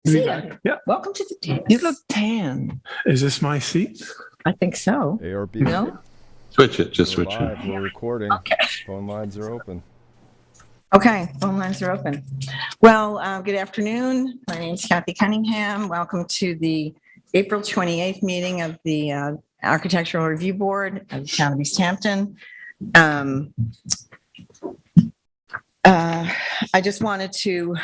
See ya. Yeah. Welcome to the dance. You look tan. Is this my seat? I think so. ARB. No? Switch it. Just We're switch live. it. We're recording. Okay. Phone lines are open. Okay, phone lines are open. Well, good afternoon. My name is Kathy Cunningham. Welcome to the April 28th meeting of the Architectural Review Board of the Town of East Hampton. I just wanted to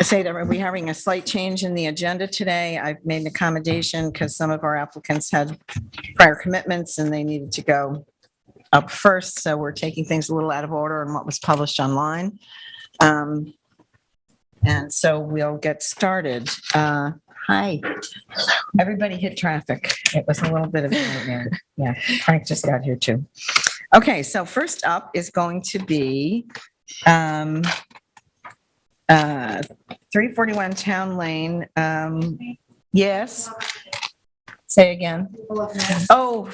say that we're having a slight change in the agenda today. I've made an accommodation because some of our applicants had prior commitments and they needed to go up first. So we're taking things a little out of order on what was published online. And so we'll get started. Hi. Everybody hit traffic. It was a little bit of a nightmare. Yeah, Frank just got here too. Okay, so first up is going to be 341 Town Lane. Yes. Say again. Oh,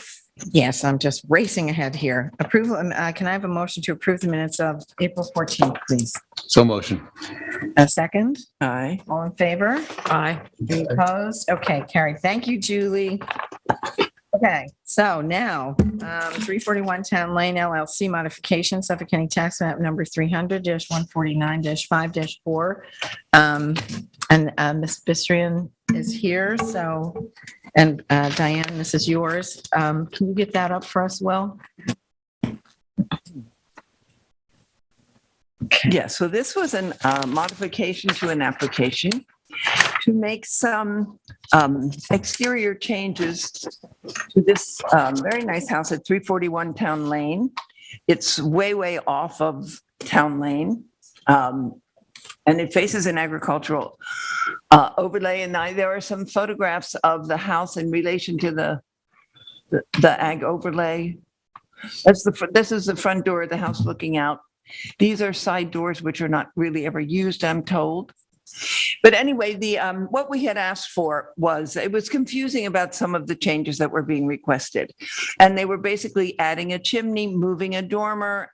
yes, I'm just racing ahead here. Approval, can I have a motion to approve the minutes of April 14th, please? So motion. A second? Aye. All in favor? Aye. Any opposed? Okay, carried. Thank you, Julie. Okay, so now, 341 Town Lane LLC modification, Suffolk County Tax Map number 300-149-5-4. And Ms. Bistrian is here, so, and Diane, this is yours. Can you get that up for us, Will? Yeah, so this was a modification to an application to make some exterior changes to this very nice house at 341 Town Lane. It's way off of Town Lane. And it faces an agricultural overlay. And there are some photographs of the house in relation to the ag overlay. This is the front door of the house looking out. These are side doors, which are not really ever used, I'm told. But anyway, what we had asked for was, it was confusing about some of the changes that were being requested. And they were basically adding a chimney, moving a dormer,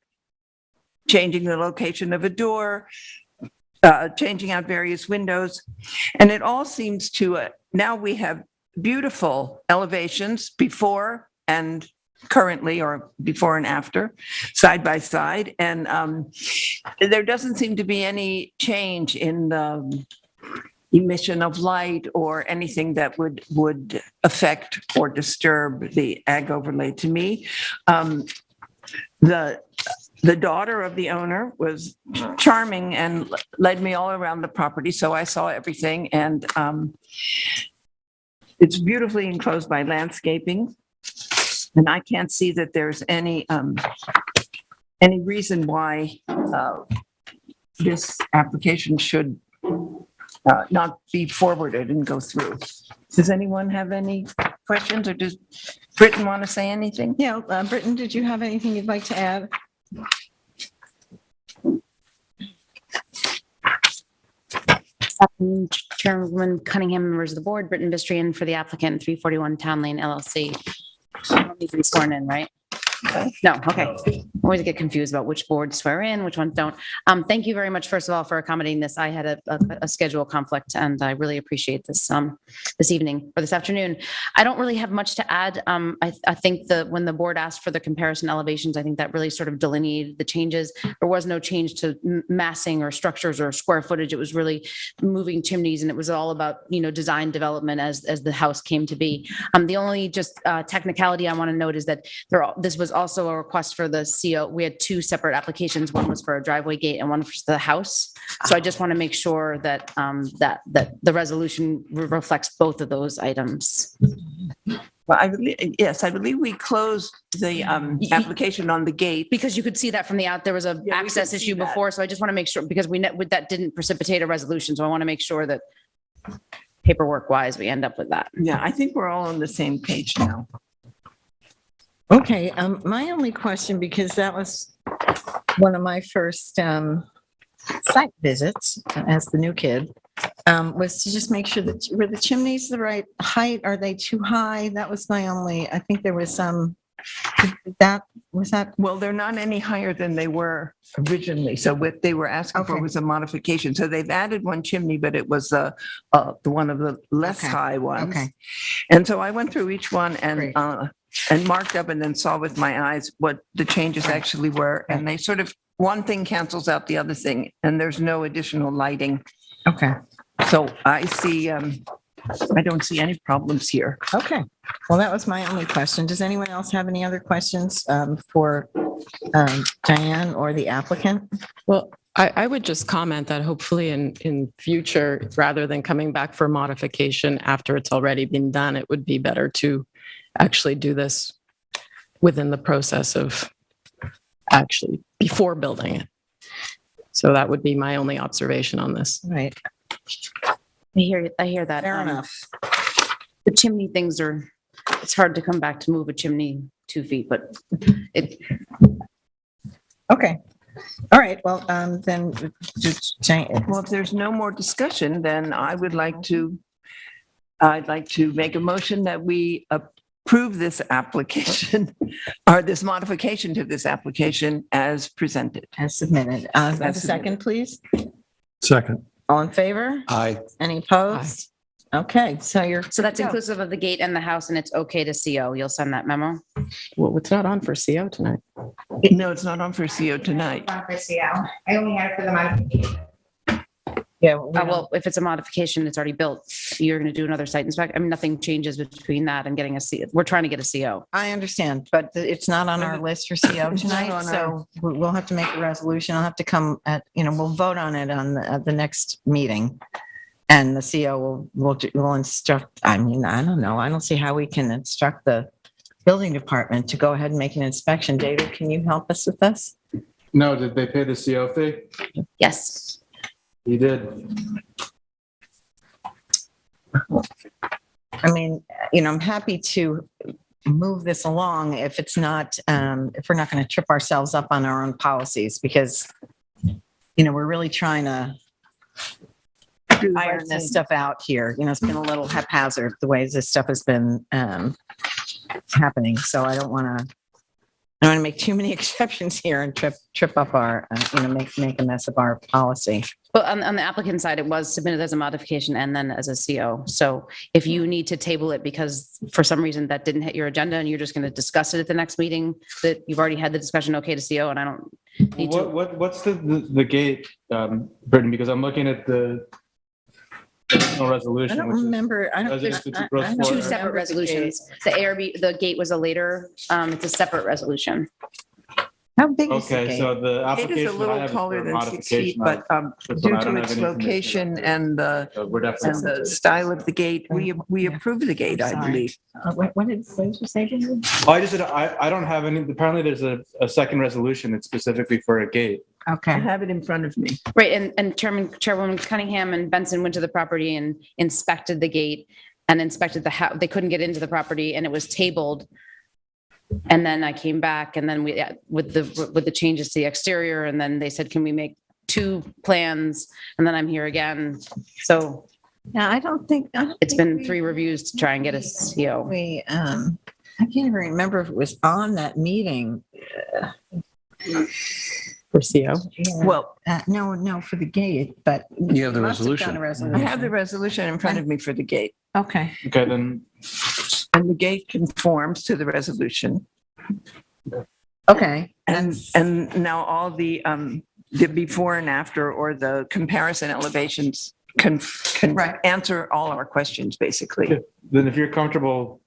changing the location of a door, changing out various windows. And it all seems to, now we have beautiful elevations before and currently, or before and after, side by side. And there doesn't seem to be any change in the emission of light or anything that would affect or disturb the ag overlay to me. The daughter of the owner was charming and led me all around the property, so I saw everything. And it's beautifully enclosed by landscaping. And I can't see that there's any reason why this application should not be forwarded and go through. Does anyone have any questions, or does Britton want to say anything? Yeah, Britton, did you have anything you'd like to add? Chairwoman Cunningham, members of the board, Britton Bistrian for the applicant, 341 Town Lane LLC. I don't need to be sworn in, right? No, okay. Always get confused about which boards swear in, which ones don't. Thank you very much, first of all, for accommodating this. I had a schedule conflict, and I really appreciate this this evening or this afternoon. I don't really have much to add. I think when the board asked for the comparison elevations, I think that really sort of delineated the changes. There was no change to massing or structures or square footage. It was really moving chimneys, and it was all about, design development as the house came to be. The only just technicality I want to note is that this was also a request for the CO. We had two separate applications. One was for a driveway gate and one for the house. So I just want to make sure that that the resolution reflects both of those items. Well, I believe we closed the application on the gate. Because you could see that from there was a access issue before. So I just want to make sure, because that didn't precipitate a resolution. So I want to make sure that paperwork wise, we end up with that. Yeah, I think we're all on the same page now. Okay, my only question, because that was one of my first site visits as the new kid, was to just make sure that were the chimneys the right height? Are they too high? That was my only, I think there was some Was that, Well, they're not any higher than they were originally. So what they were asking for Okay. was a modification. So they've added one chimney, but it was the one of the less Okay. high ones. okay, And so I went through each one Great. and marked up and then saw with my eyes what the changes Right. actually were. And they sort of, one thing cancels out the other thing, and there's no additional lighting. okay, So I see, I don't see any problems here. okay. Well, that was my only question. Does anyone else have any other questions for Diane or the applicant? Well, I would just comment that hopefully in future, rather than coming back for modification after it's already been done, it would be better to actually do this within the process of actually before building it. So that would be my only observation on this. Right, I hear that. fair enough. The chimney things it's hard to come back to move a chimney 2 feet, but it, Okay. All right, well, then, Well, if there's no more discussion, then I'd like to make a motion that we approve this application or this modification to this application as presented. as submitted. Have a As second, please. Second. All in favor? Aye. Any opposed? Okay, so you're. so that's good to go. inclusive of the gate and the house, and it's okay to CO. You'll send that memo? Well, it's not on for CO tonight. No, it's not on for CO tonight. Not for CO. I only had it for the modification. Yeah. we don't- Well, if it's a modification, it's already built. You're going to do another site inspection. I mean, nothing changes between that and getting a CO. We're trying to get a CO. I understand, but it's not on our list for CO It's not tonight, on so we'll have to make a resolution. I'll have to come we'll vote on it on the next meeting. And the CO will instruct, I mean, I don't know. I don't see how we can instruct the building department to go ahead and make an inspection. David, can you help us with this? No, did they pay the CO fee? Yes. You did. I mean, I'm happy to move this along if it's not, if we're not going to trip ourselves up on our own policies, because, we're really trying to iron this stuff out here. It's been a little haphazard, the ways this stuff has been happening. So I don't want to make too many exceptions here and trip up our, make a mess of our policy. Well, on the applicant side, it was submitted as a modification and then as a CO. So if you need to table it because for some reason that didn't hit your agenda and you're just going to discuss it at the next meeting, that you've already had the discussion, okay to CO, and I don't need to. What's the gate, Brittany? Because I'm looking at the original I resolution. don't which is- remember. I don't. Residents to I- gross I don't floor Two area. separate remember the resolutions. The ARB, the gate was a later, it's a separate resolution. How big is the Okay, gate? so the It application is a that I little have is taller for than 6 feet, modification. but This due one, I don't to have its any information location about it. and the So we're and definitely. the style of the gate, we Yeah. approved the gate, I Sorry. believe. What did you say, David? I don't have any, apparently there's a second resolution that's specifically for a gate. I Okay. have it in front of me. Right, and Chairwoman Cunningham and Benson went to the property and inspected the gate and inspected the house. They couldn't get into the property and it was tabled. And then I came back and then with the changes to the exterior, and then they said, can we make 2 plans? And then I'm here again. So Yeah, I don't think. it's been 3 reviews to try and get a CO. I can't even remember if it was on that meeting. For CO. Well, No, for the gate, but. You have the must have done resolution. a I have the resolution in front of me for the gate, Okay. Okay, then, and the gate conforms to the resolution. Okay. And now all the before and after, or the comparison elevations can Right. answer all our questions, basically. then if you're comfortable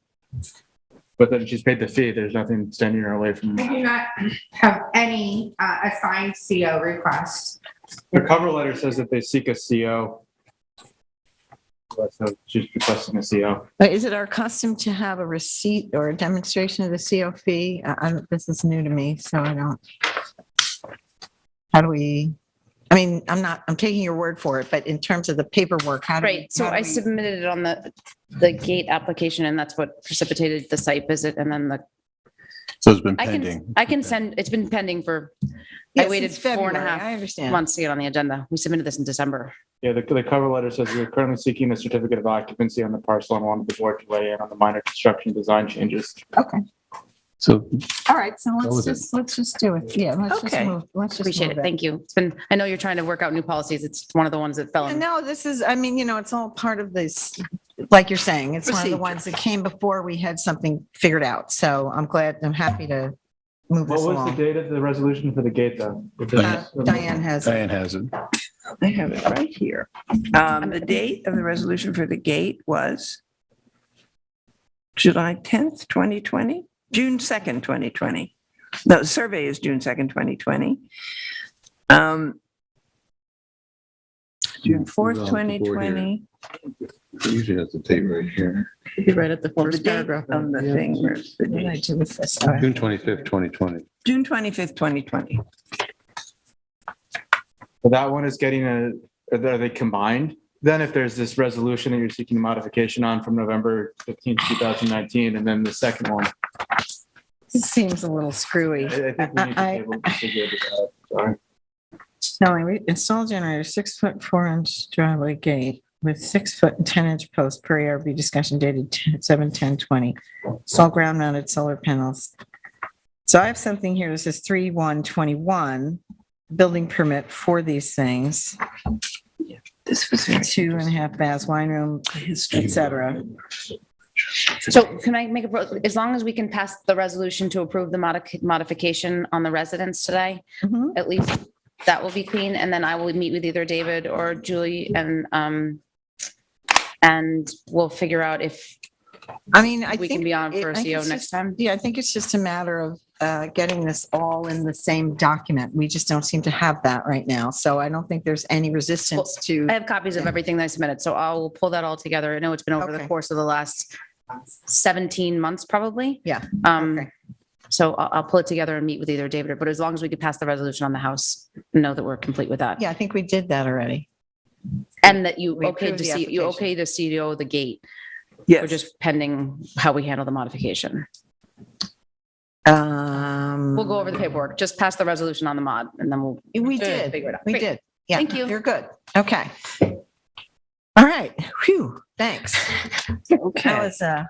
with it, and she's paid the fee, there's nothing standing her away from. I do not have any assigned CO requests. The cover letter says that they seek a CO. So she's requesting a CO. But is it our custom to have a receipt or a demonstration of the CO fee? This is new to me, so I don't. How do we, I mean, I'm taking your word for it, but in terms of the paperwork, how do we? Right, so how do I we- submitted it on the gate application and that's what precipitated the site visit and then So it's been I pending. can send, it's been pending for, Yeah, I waited since 4.5 February, I understand. months to get on the agenda. We submitted this in December. Yeah, the cover letter says we're currently seeking a certificate of occupancy on the parcel and wanted the board to weigh in on the minor construction design changes. Okay. So All right, so was it. let's just do it. Yeah, Okay. let's just Appreciate move it. Thank you. It's been, I know you're trying to work out new policies. It's one of the ones that fell in. No, this is, I mean, it's all part of this, like you're saying, it's one of the Procedure. ones that came before we had something figured out. So I'm happy to move What this was the along. date of the resolution for the gate, though? Diane has, Diane has it. I have it right here. The date of the resolution for the gate was July 10th, 2020, June 2nd, 2020. No, the survey is June 2nd, 2020. June 4th, 2020. It usually has the date right here. Should be right at the Well, the first date paragraph. on the thing, where's the what did I date? do with this? June 25th, 2020. June 25th, 2020. So that one is getting are they combined? Then if there's this resolution that you're seeking modification on from November 15th, 2019, and then the second one, It seems a little screwy. I think we need to table to figure it out. Sorry. Telling we install generator 6 foot 4 inch driveway gate with 6 foot and 10 inch post per ARB discussion dated 7/10/20. Install ground mounted solar panels. So I have something here that says 3/1/21 building permit for these things, This was very 2.5 baths, wine room, et cetera. So can I make as long as we can pass the resolution to approve the modification on the residents today, Mhm. at least that will be clean. And then I will meet with either David or Julie and we'll figure out if I mean, I we think. can be on for a I think CO it's next just- time. Yeah, I think it's just a matter of getting this all in the same document. We just don't seem to have that right now. So I don't think there's any resistance to. I have copies of everything that I submitted, so I'll pull that all together. I know it's been over the Okay. course of the last 17 months, probably. Yeah. Um, Okay. so I'll pull it together and meet with either David, but as long as we could pass the resolution on the House, know that we're complete with that. Yeah, I think we did that already. And that you We okayed approved to the see, you application. okayed to CEO the gate. We're Yes. just pending how we handle the modification. We'll go over the paperwork, just pass the resolution on the mod and then we'll. We figure did. it out. We Great. did. Yeah. Thank you. You're good. Okay. All right. Whew. Thanks. That Okay. was a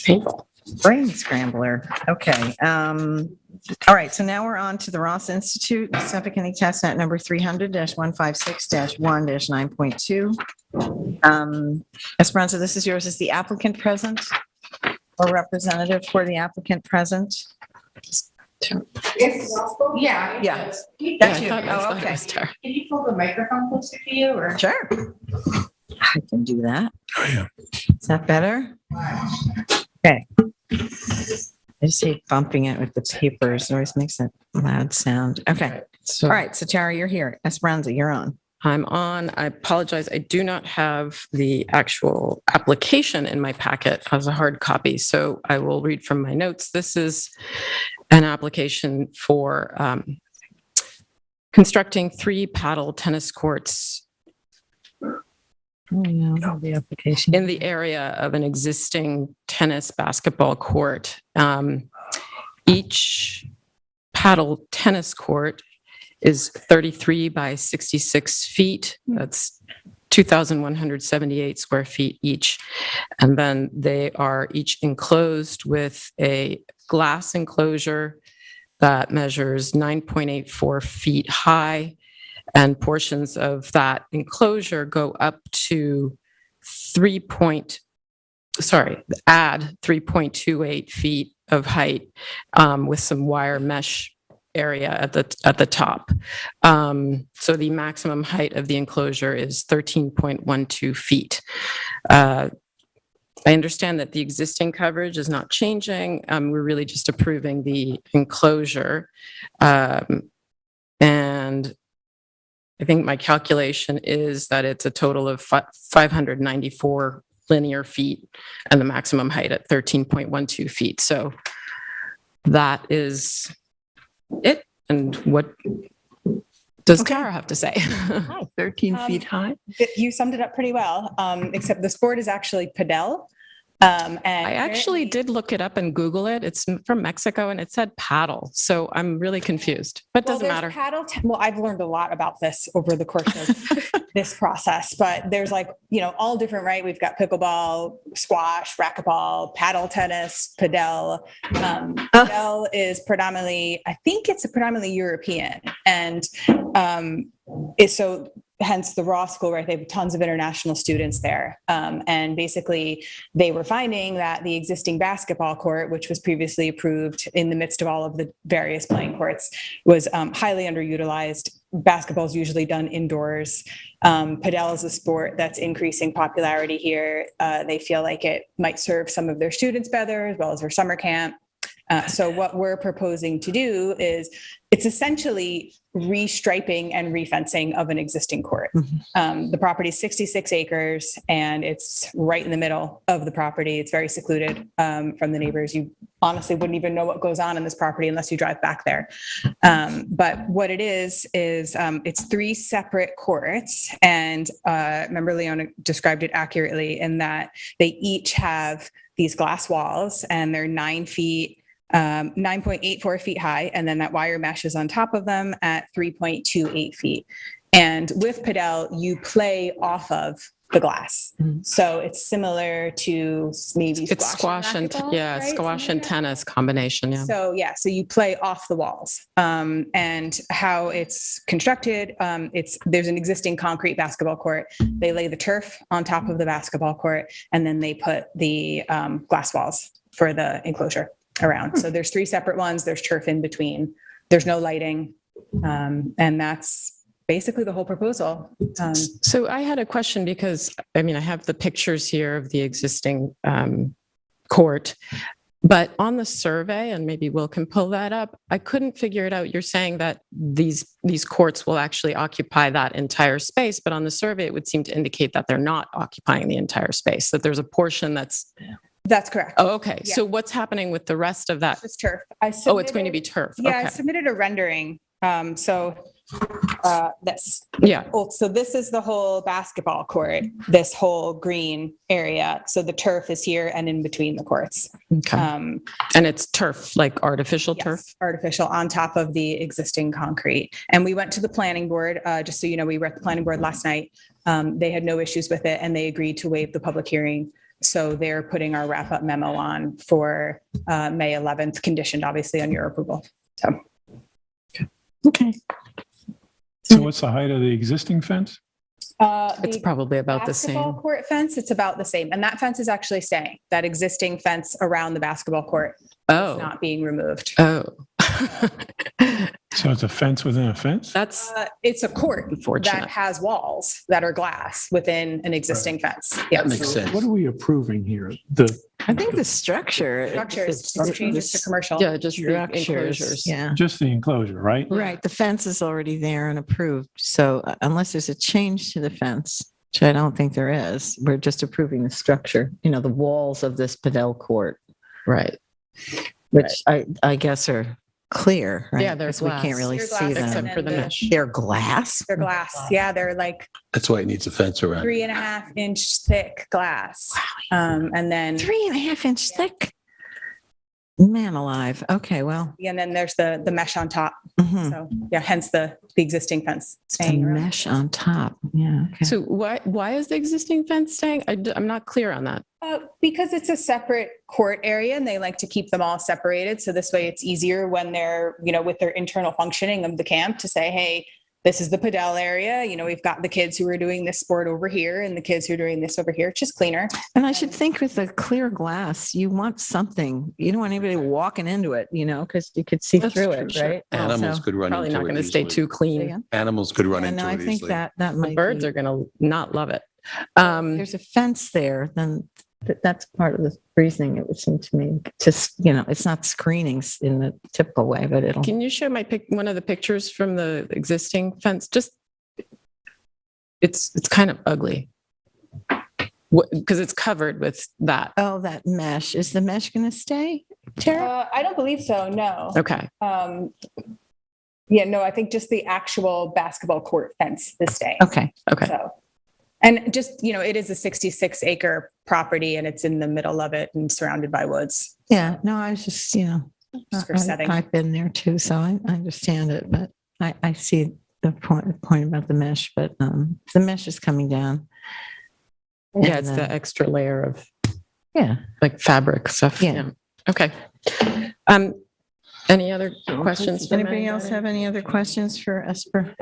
Painful. brain scrambler. Okay. All right. So now we're on to the Ross Institute, Suffolk County Tax Net number 300-156-1-9.2. Esperanza, this is yours. Is the applicant present or representative for the applicant present? Yeah. Yeah. Yeah, That's I you. thought- I Oh, thought it okay. was Tara. Can you pull the microphone closer to you or? Sure. I can do that. Is that better? Okay. I just hate bumping it with the papers. It always makes a loud sound. Okay. So All right. So Tara, you're here. Esperanza, you're on. I'm on. I apologize. I do not have the actual application in my packet as a hard copy, so I will read from my notes. This is an application for constructing 3 paddle tennis courts The application. in the area of an existing tennis basketball court. Each paddle tennis court is 33 by 66 feet. That's 2,178 square feet each. And then they are each enclosed with a glass enclosure that measures 9.84 feet high. And portions of that enclosure go up to add 3.28 feet of height with some wire mesh area at the top. So the maximum height of the enclosure is 13.12 feet. I understand that the existing coverage is not changing. We're really just approving the enclosure. And I think my calculation is that it's a total of 594 linear feet and the maximum height at 13.12 feet. So that is it. And what does Tara have to say? 13 feet high. You summed it up pretty well, except this board is actually Padel. And I actually did look it up and Google it. It's from Mexico and it said paddle. So I'm really confused, but Well, doesn't there's matter. well, I've learned a lot about this over the course of this process, but there's like, all different, right? We've got pickleball, squash, racquetball, paddle tennis, padel. Padel is predominantly, I think it's predominantly European. And so hence the Raw School, right? They have tons of international students there. And basically they were finding that the existing basketball court, which was previously approved in the midst of all of the various playing courts, was highly underutilized. Basketball is usually done indoors. Padel is a sport that's increasing popularity here. They feel like it might serve some of their students better, as well as their summer camp. So what we're proposing to do is it's essentially restriping and refencing of an existing court. The property is 66 acres and it's right in the middle of the property. It's very secluded from the neighbors. You honestly wouldn't even know what goes on in this property unless you drive back there. But what it is it's 3 separate courts. And remember, Leona described it accurately in that they each have these glass walls and they're 9.84 feet high. And then that wire mesh is on top of them at 3.28 feet. And with padel, you play off of the glass. So it's similar to maybe It's squash and racquetball, right? squash and tennis combination. Yeah. So so you play off the walls. And how it's constructed, there's an existing concrete basketball court. They lay the turf on top of the basketball court, and then they put the glass walls for the enclosure around. So there's 3 separate ones. There's turf in between. There's no lighting. And that's basically the whole proposal. So I had a question because, I have the pictures here of the existing court, but on the survey, and maybe Will can pull that up, I couldn't figure it out. You're saying that these courts will actually occupy that entire space, but on the survey, it would seem to indicate that they're not occupying the entire space, that there's a portion that's... That's correct. Oh, okay. Yeah. So what's happening with the rest of that? It's turf. It's going to be turf. Yeah, Okay. I submitted a rendering. This. Yeah. So this is the whole basketball court, this whole green area. So the turf is here and in between the courts. Okay. And it's turf, like artificial turf? Yes, artificial on top of the existing concrete. And we went to the planning board, just so you know, we were at the planning board last night. They had no issues with it and they agreed to waive the public hearing. So they're putting our wrap-up memo on for May 11th, conditioned obviously on your approval. So. Okay. So what's the height of the existing fence? It's probably about the basketball same. court fence, it's about the same. And that fence is actually staying. That existing fence around the basketball court is Oh. not being removed. Oh. So it's a fence within a fence? That's It's a court unfortunate. that has walls that are glass within an existing fence. Yes. That makes sense. What are we approving here? I think the structure. Structures, it's changes to commercial. Yeah, just the Structures, enclosures. yeah. Just the enclosure, right? Right, the fence is already there and approved. So unless there's a change to the fence, which I don't think there is, we're just approving the structure, the walls of this padel court, Right. which I guess are clear, right? Yeah, they're 'Cause we can't glass. really They're see glass, them. Except for the And mesh. They're glass? They're glass. Yeah, they're like That's why it needs a fence around. 3.5 inch thick glass. And then 3.5 inch thick? Man alive. Okay, well. and then there's the mesh on top. mhm. So yeah, hence the existing fence The staying around. mesh on top. Yeah, okay. So why is the existing fence staying? I'm not clear on that. Because it's a separate court area and they like to keep them all separated. So this way it's easier when they're, with their internal functioning of the camp to say, hey, this is the padel area. We've got the kids who are doing this sport over here and the kids who are doing this over here. It's just cleaner. And I should think with the clear glass, you want something. You don't want anybody walking into it, because you could see That's through true, it, sure. right? Animals So- could run Probably into not it going to stay easily. too Say clean. again? Animals could run Yeah, into no, it I think easily. that The might birds be- are going to not love it. There's a fence there, then that's part of the reasoning, it would seem to me. Just, it's not screenings in the typical way, but it'll. Can you show one of the pictures from the existing fence? Just, it's kind of ugly. Because it's covered with that. Oh, that mesh. Is the mesh going to stay, Tara? I don't believe so. No. Okay. Yeah, no, I think just the actual basketball court fence is staying. Okay. Okay. So And just, it is a 66 acre property and it's in the middle of it and surrounded by woods. Yeah, no, I was just, Just for setting. I've been there too, so I understand it, but I see the point about the mesh, but the mesh is coming down. Yeah, it's And, the extra layer of Yeah, like fabric stuff. Yeah. Okay. Any other questions? from anybody else have any other questions for Esper?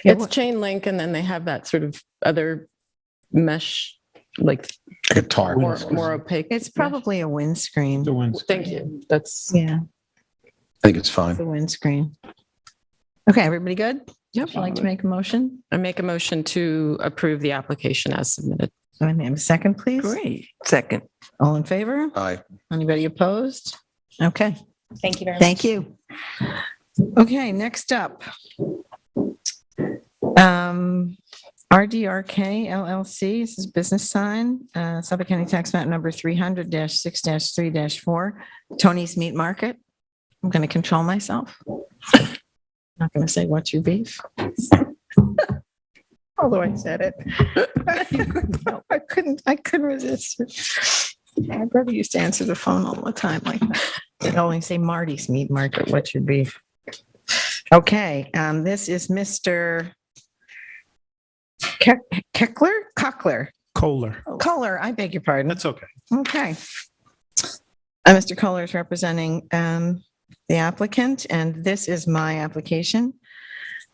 It's chain link and then they have that sort of other mesh, like Like a tar. more opaque. It's probably a windscreen. The ones. Thank you. That's, Yeah, I think it's fine. the windscreen. Okay, everybody good? Yep. Would you like to make a motion? I make a motion to approve the application as submitted. So I may have a second, please. Great. Second. All in favor? Aye. Anybody opposed? Okay, Thank you very much. thank you. Okay, next up. RDRK LLC, this is business sign, Suffolk County Tax Map number 300-6-3-4, Tony's Meat Market. I'm going to control myself. Not going to say what's your beef. Although I said it. I couldn't resist it. My brother used to answer the phone all the time like that. They'd only say Marty's Meat Market, what's your beef? Okay, this is Mr. Cochler, Kohler. I beg your pardon. That's okay. Okay. Mr. Kohler is representing the applicant, and this is my application.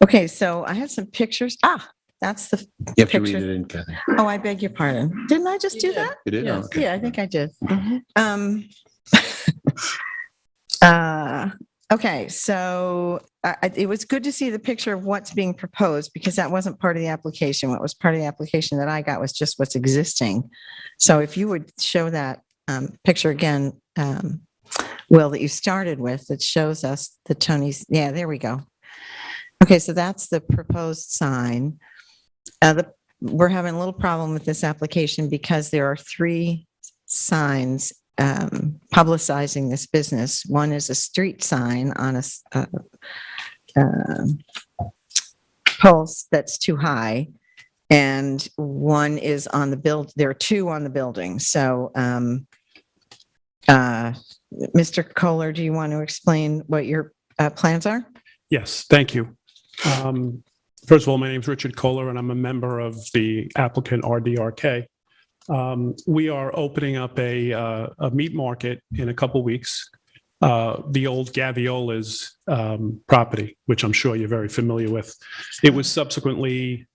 Okay, so I have some pictures. That's the, You have to read Picture. it in, Kathy. oh, I beg your pardon. Didn't I just do that? You did? Yeah. Oh, okay. Yeah, I think I did. Okay, so it was good to see the picture of what's being proposed because that wasn't part of the application. What was part of the application that I got was just what's existing. So if you would show that picture again, Will, that you started with, that shows us the Tony's, yeah, there we go. Okay, so that's the proposed sign. We're having a little problem with this application because there are 3 signs publicizing this business. One is a street sign on a post that's too high, and one is on the build. There are 2 on the building. So, Mr. Kohler, do you want to explain what your plans are? Yes, thank you. First of all, my name is Richard Kohler, and I'm a member of the applicant RDRK. We are opening up a meat market in a couple weeks. The old Gaviola's property, which I'm sure you're very familiar with. It was subsequently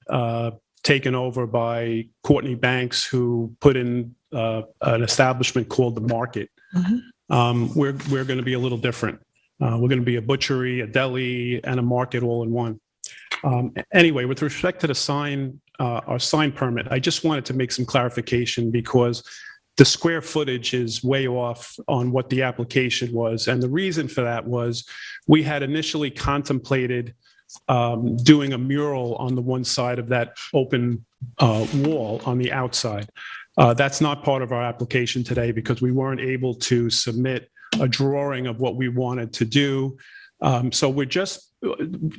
taken over by Courtney Banks, who put in an establishment called The Market. We're going to be a little different. We're going to be a butchery, a deli, and a market all in one. Anyway, with respect to the sign, our sign permit, I just wanted to make some clarification because the square footage is way off on what the application was. And the reason for that was we had initially contemplated doing a mural on the one side of that open wall on the outside. That's not part of our application today because we weren't able to submit a drawing of what we wanted to do. So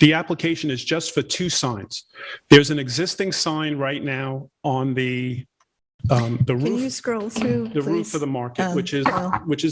the application is just for 2 signs. There's an existing sign right now on the Can you roof, scroll through, the roof please? of the market, which is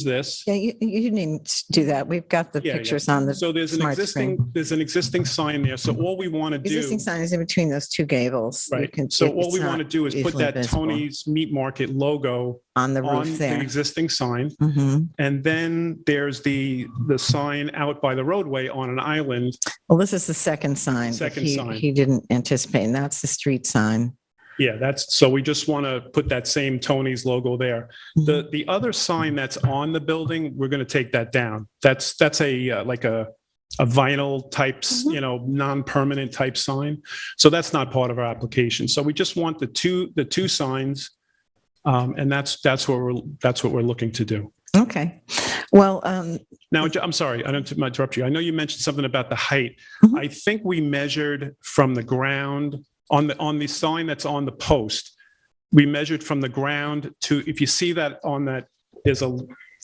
this. Yeah, you needn't do that. We've got the Yeah, yeah. pictures on the So there's an smart screen. existing sign there. So all we want to Existing do, sign is in between those 2 gables. You right? can- So it's all we not want to do is put easily that visible. Tony's Meat Market logo On the on roof the there. existing sign. Mhm. And then there's the sign out by the roadway on an island. Well, this is the second sign. that Second sign. He didn't anticipate, and that's the street sign. Yeah, so we just want to put that same Tony's logo there. The other sign that's on the building, we're going to take that down. That's a like a vinyl type, non-permanent type sign. So that's not part of our application. So we just want the two signs, and that's what we're looking to do. Okay. Well, Now, I'm sorry, I don't interrupt you. I know you mentioned something about the height. Mhm. I think we measured from the ground on the sign that's on the post. We measured from the ground to, if you see that on that, there's I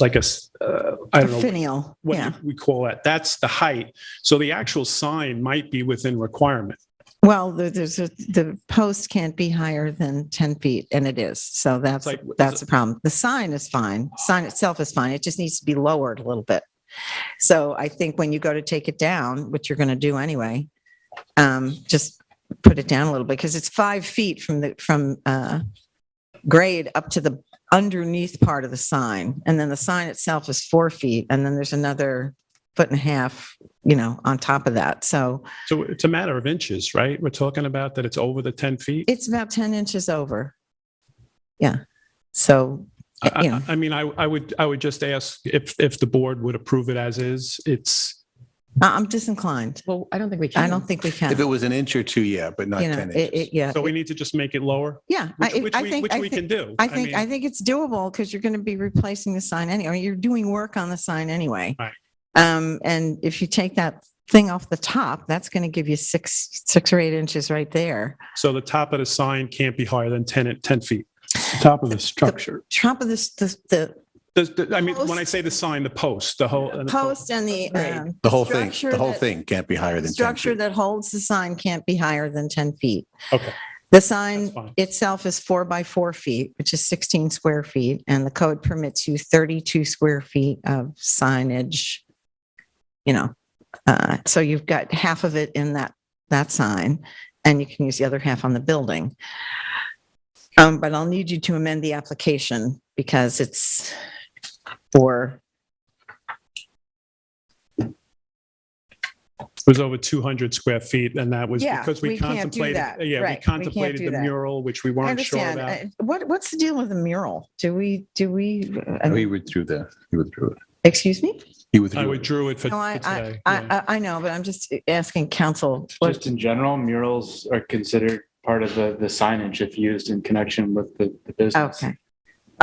don't know finial, what yeah. we call that. That's the height. So the actual sign might be within requirement. Well, the post can't be higher than 10 feet, and it is. So that's the problem. The sign is fine. Sign itself is fine. It just needs to be lowered a little bit. So I think when you go to take it down, which you're going to do anyway, just put it down a little bit because it's 5 feet from grade up to the underneath part of the sign. And then the sign itself is 4 feet. And then there's another 1.5 feet, on top of that. So it's a matter of inches, right? We're talking about that it's over the 10 feet? it's about 10 inches over. Yeah. So, I mean, I would just ask if the board would approve it as is. I'm disinclined. Well, I don't think we can. I don't think we can. If it was an inch or two, yeah, but not 10 inches. Yeah. So we need to just make it lower, Yeah. which we can do. I think it's doable because you're going to be replacing the sign anyway. You're doing work on the sign anyway. Right. And if you take that thing off the top, that's going to give you 6 or 8 inches right there. So the top of the sign can't be higher than 10 feet. Top of the structure. Top of the I mean, when I say the sign, the post, the whole. post and the The whole thing, structure the whole that- thing can't be higher than 10 structure feet. that holds the sign can't be higher than 10 feet. Okay. The sign That's fine. itself is 4 by 4 feet, which is 16 square feet, and the code permits you 32 square feet of signage. So you've got half of it in that sign, and you can use the other half on the building. But I'll need you to amend the application because it's for, It was over 200 square feet, and that was Yeah, because we we can't do contemplated, that. we Right, we can't contemplated do the that. mural, which we I weren't sure about. understand. What's the deal with the mural? Do we, No, he withdrew it. excuse me? He I withdrew it. withdrew it for No, today. yeah. I know, but I'm just asking council. Just in general, murals are considered part of the signage if used in connection with the business. Okay.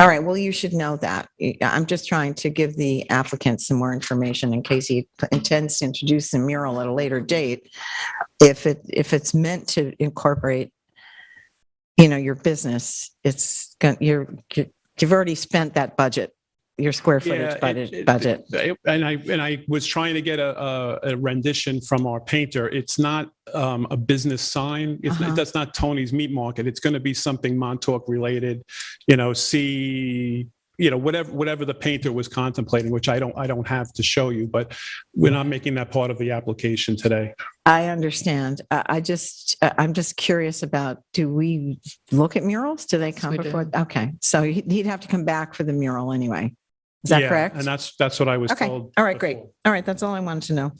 All right. Well, you should know that. I'm just trying to give the applicant some more information in case he intends to introduce a mural at a later date. If it's meant to incorporate, your business, you've already spent that budget, your square footage budget. And I was trying to get a rendition from our painter. It's not a business sign. That's not Tony's Meat Market. It's going to be something Montauk related, whatever the painter was contemplating, which I don't have to show you, but we're not making that part of the application today. I understand. I'm just curious about, do we look at murals? Do they come we do. before? Okay. So he'd have to come back for the mural anyway. Is that Yeah, correct? And that's what I was Okay. told. All right, great. before. All right. That's all I wanted to know.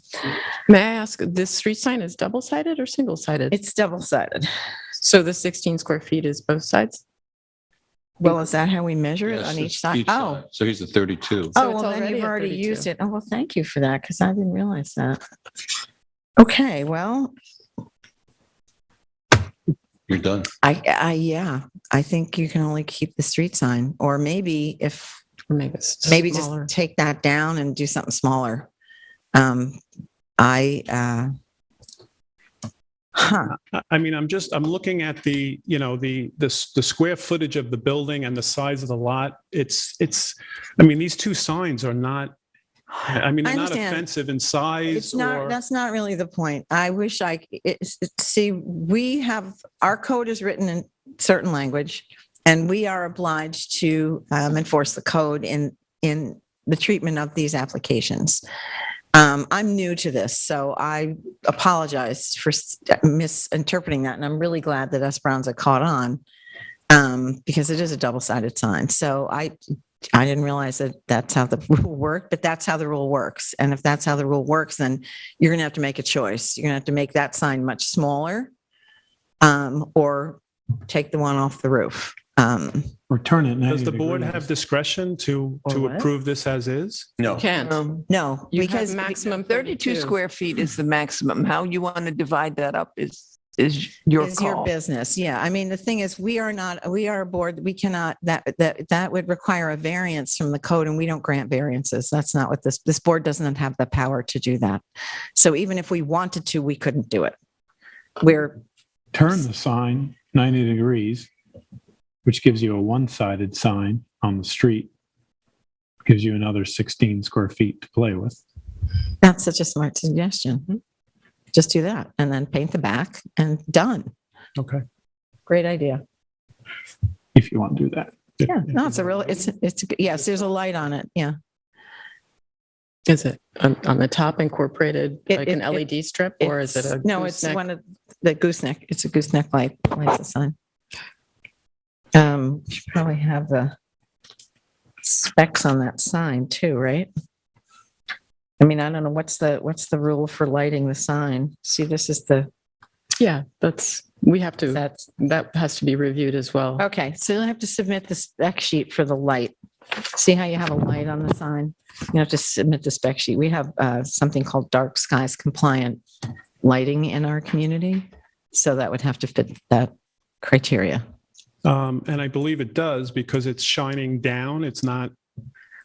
May I ask, this street sign is double-sided or single-sided? It's double-sided. So the 16 square feet is both sides? Well, is that how we measure it Yes, on it's each side? Oh, So here's the 32. So oh, it's well, then already you've at already 32. used it. Oh, well, thank you for that because I didn't realize that. Okay, well, You're done. yeah, I think you can only keep the street sign, or maybe Or maybe it's maybe smaller? just take that down and do something smaller. I mean, I'm looking at the square footage of the building and the size of the lot. I mean, these two signs are not, they're not understand. offensive in size That's not really the point. I wish our code is written in certain language and we are obliged to enforce the code in the treatment of these applications. I'm new to this, so I apologize for misinterpreting that. And I'm really glad that Esperanza caught on because it is a double-sided sign. So I didn't realize that that's how the rule worked, but that's how the rule works. And if that's how the rule works, then you're going to have to make a choice. You're going to have to make that sign much smaller or take the one off the roof. Or turn it 90 Does the board degrees. have discretion to Or what? approve this as is? No. Can't. No, You have because maximum 32 square feet is the maximum. How you want to divide that up is your is your call. business. Yeah. I mean, the thing is, we are a board. We cannot, that would require a variance from the code and we don't grant variances. That's not what this board doesn't have the power to do that. So even if we wanted to, we couldn't do it. Turn the sign 90 degrees, which gives you a one-sided sign on the street. Gives you another 16 square feet to play with. That's such a smart suggestion. just do that and then paint the back and done. Okay. Great idea. If you want to do that. Yeah, no, it's a real, yes, there's a light on it. Yeah. Is it on the top incorporated like an It- LED strip, or is it a? No, it's gooseneck? one of the gooseneck. It's a gooseneck light, lights the sign. Should probably have the specs on that sign too, right? I mean, I don't know, what's the rule for lighting the sign? See, this is Yeah, we have to, that's, that has to be reviewed as well. okay, so you'll have to submit the spec sheet for the light. See how you have a light on the sign? You have to submit the spec sheet. We have something called dark skies compliant lighting in our community. So that would have to fit that criteria. And I believe it does because it's shining down. It's not,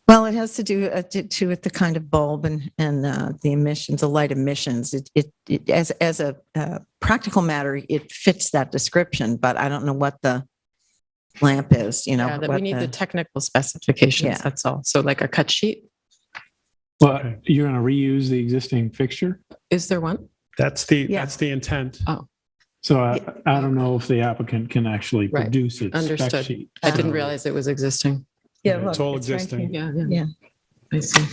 Well, it has to do with the kind of bulb and the emissions, the light emissions. It as a practical matter, it fits that description, but I don't know what the lamp is, you know. Yeah, that what we need the technical specifications, Yeah. that's all. So like a cut sheet, But you're going to reuse the existing fixture? is there one? that's the intent. So I don't know if the applicant can actually Right. produce its spec Understood. sheet. I didn't realize it was existing. Yeah, It's look, all right existing. here. Yeah, Yeah. I see.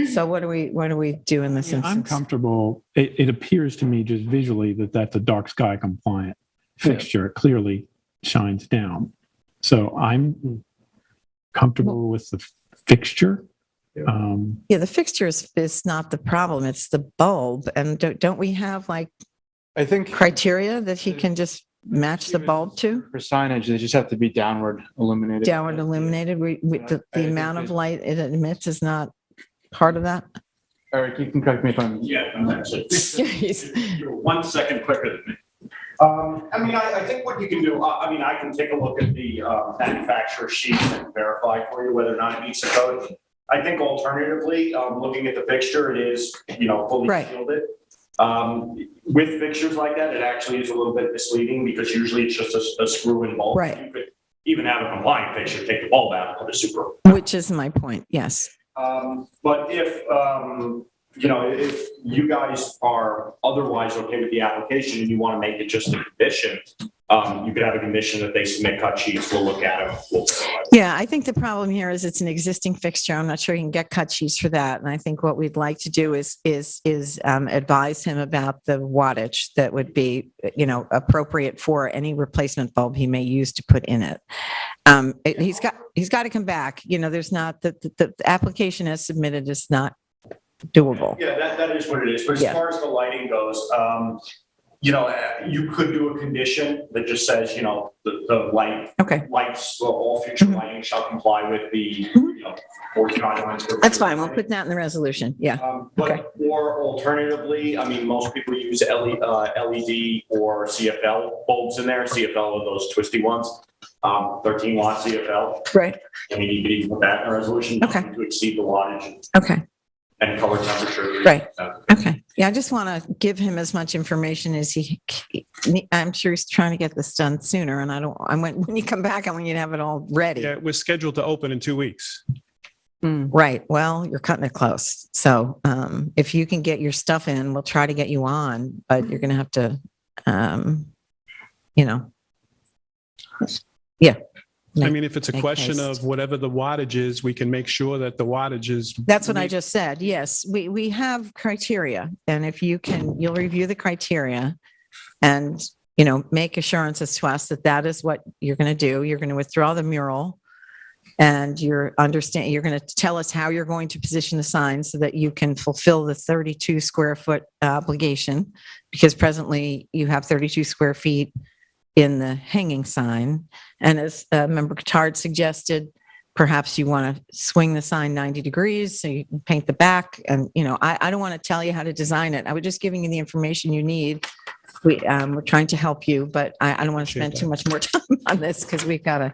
So what do we do in this I'm instance? comfortable. It appears to me just visually that that's a dark sky compliant fixture. It clearly shines down. So I'm comfortable with the fixture. Yeah, the fixture is not the problem. It's the bulb. And don't we have like I think criteria that he can just match the bulb to? for signage, they just have to be downward illuminated. Downward illuminated, the I think amount of it's- light it emits is not part of that? Eric, you can correct me if I'm. Yeah, I'm actually, He's- you're 1 second quicker than me. I mean, I think what you can do, I mean, I can take a look at the manufacturer sheet and verify for you whether or not it meets the code. I think alternatively, looking at the fixture, it is, fully Right. shielded. With fixtures like that, it actually is a little bit misleading because usually it's just a screw and bolt. Right. You could even have a compliant fixture, take the bulb out and put a super. Which is my point, yes. But if you guys are otherwise okay with the application and you want to make it just a condition, you could have a condition that they submit cut sheets, we'll look at them. Yeah, I think the problem here is it's an existing fixture. I'm not sure you can get cut sheets for that. And I think what we'd like to do is advise him about the wattage that would be, appropriate for any replacement bulb he may use to put in it. He's got to come back. There's not, the application as submitted is not doable. Yeah, that is what it is. But as Yeah. far as the lighting goes, you could do a condition that just says, the light, Okay, lights, all future Mhm. lighting shall comply with the, board guidelines. that's fine. We'll put that in the resolution. Yeah. Okay. But or alternatively, I mean, most people use LED or CFL bulbs in there. CFL are those twisty ones, 13 watt CFL. Right. I mean, you could even put that in a resolution Okay. to exceed the wattage Okay. and color temperature. Right. Okay. Yeah, I just want to give him as much information as I'm sure he's trying to get this done sooner. And when you come back, I want you to have it all ready. Yeah, we're scheduled to open in 2 weeks. Right. Well, you're cutting it close. So if you can get your stuff in, we'll try to get you on, but you're going to have to, yeah. I mean, if it's a Make question haste. of whatever the wattage is, we can make sure that the wattage is. That's what I just said. Yes, we have criteria. And if you'll review the criteria and, make assurances to us that that is what you're going to do. You're going to withdraw the mural and you're going to tell us how you're going to position the sign so that you can fulfill the 32 square foot obligation, because presently you have 32 square feet in the hanging sign. And as Member Cotard suggested, perhaps you want to swing the sign 90 degrees so you can paint the back. And, I don't want to tell you how to design it. I was just giving you the information you need. We're trying to help you, but I don't want to spend too much more time on this because we've got a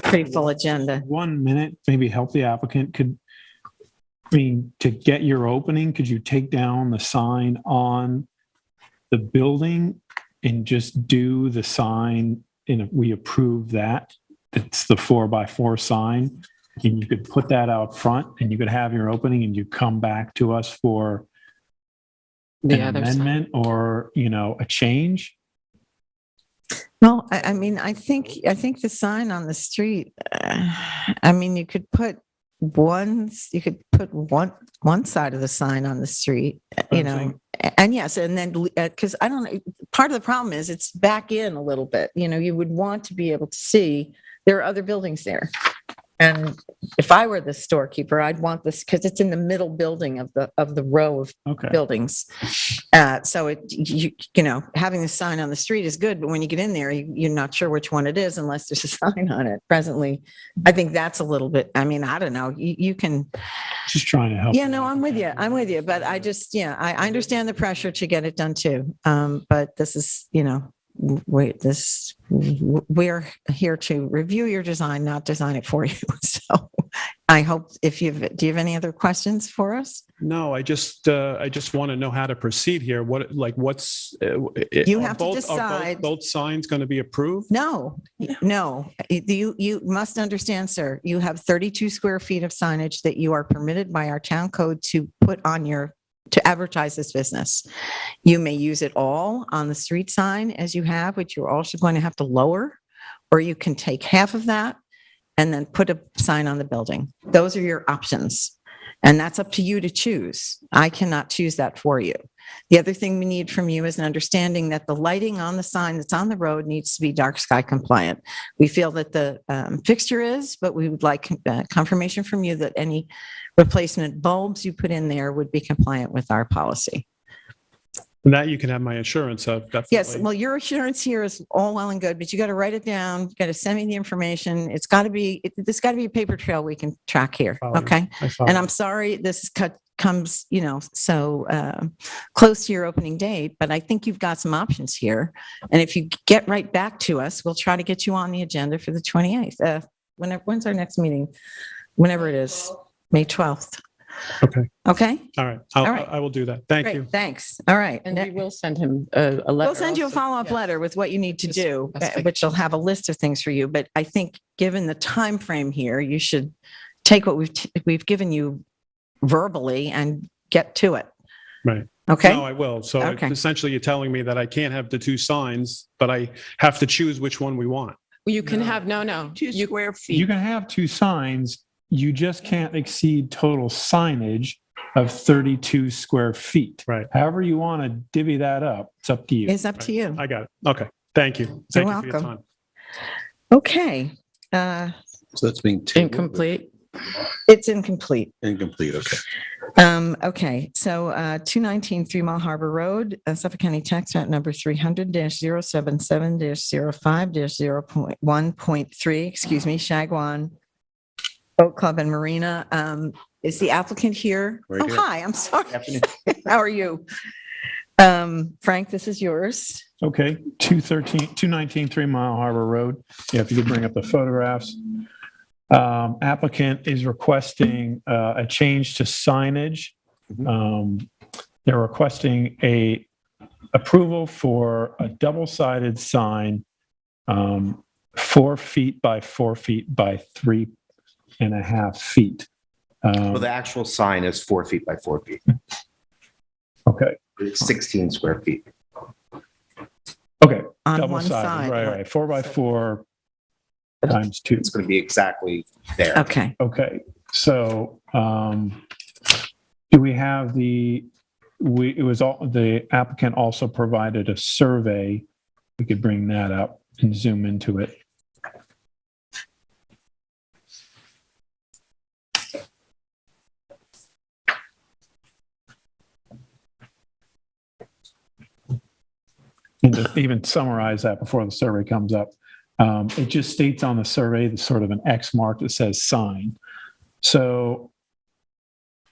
pretty full agenda. 1 minute, maybe help the applicant to get your opening, could you take down the sign on the building and just do the sign, and if we approve that, it's the 4x4 sign, and you could put that out front and you could have your opening and you come back to us for The an other side. amendment or, a change. Well, I mean, I think the sign on the street, I mean, you could put one side of the sign on the street, and yes, and then, because I don't know, part of the problem is it's back in a little bit, you would want to be able to see there are other buildings there. And if I were the storekeeper, I'd want this because it's in the middle building of the row of Okay. buildings. So having the sign on the street is good, but when you get in there, you're not sure which one it is unless there's a sign on it. Presently, I think that's a little bit. I mean, I don't know. You can. Just trying to help. Yeah, no, I'm with you. But I just, I understand the pressure to get it done too. But this is, we're here to review your design, not design it for you. So I hope do you have any other questions for us? No, I just want to know how to proceed here. What's You have to decide. Are both signs going to be approved? No. You must understand, sir, you have 32 square feet of signage that you are permitted by our town code to put on to advertise this business. You may use it all on the street sign as you have, which you're also going to have to lower, or you can take half of that and then put a sign on the building. Those are your options. And that's up to you to choose. I cannot choose that for you. The other thing we need from you is an understanding that the lighting on the sign that's on the road needs to be dark sky compliant. We feel that the fixture is, but we would like confirmation from you that any replacement bulbs you put in there would be compliant with our policy. And that you can have my assurance of, definitely. Yes, well, your assurance here is all well and good, but you got to write it down. You got to send me the information. There's got to be a paper trail we can track here. Follow you. Okay. I follow And you. I'm sorry this comes, so close to your opening date, but I think you've got some options here. And if you get right back to us, we'll try to get you on the agenda for the 28th. When's our next meeting? Whenever it is, May 12th. Okay. Okay. All right. All right. I will do that. Thank Great, you. Thanks. All right. And we will send him a letter. We'll send you a also. follow-up Yes. letter with what you need to Just do, specification. which will have a list of things for you. But I think, given the time frame here, you should take what we've given you verbally and get to it. Right. Okay. No, I will. So Okay. essentially, you're telling me that I can't have the two signs, but I have to choose which one we want. You can have, no. 2 square feet. You can have two signs. You just can't exceed total signage of 32 square feet. Right. However you want to divvy that up, it's up to you. It's up to you. I got it. Okay. Thank you. Thank you for your welcome. time. Okay. So that's being tabled. Incomplete. It's incomplete. Incomplete, okay. Okay. So 219 3 Mile Harbor Road, Suffolk County Tax Map number 300-077-05-0.1.3, Shagwan Boat Club and Marina. Is the applicant here? Right Oh, here. hi, I'm sorry. How are you? Frank, this is yours. Okay, 219 3 Mile Harbor Road. Yeah, if you could bring up the photographs. Applicant is requesting a change to signage. They're requesting a approval for a double-sided sign, 4 feet by 4 feet by 3.5 feet. Well, the actual sign is 4 feet by 4 feet. Okay, It's 16 square feet. okay. On one Double-sided, side. right. 4 by 4 times 2. It's going to be exactly there. Okay. Okay, so do we have the applicant also provided a survey. We could bring that up and zoom into it. And to even summarize that before the survey comes up. It just states on the survey, the sort of an X mark that says sign. So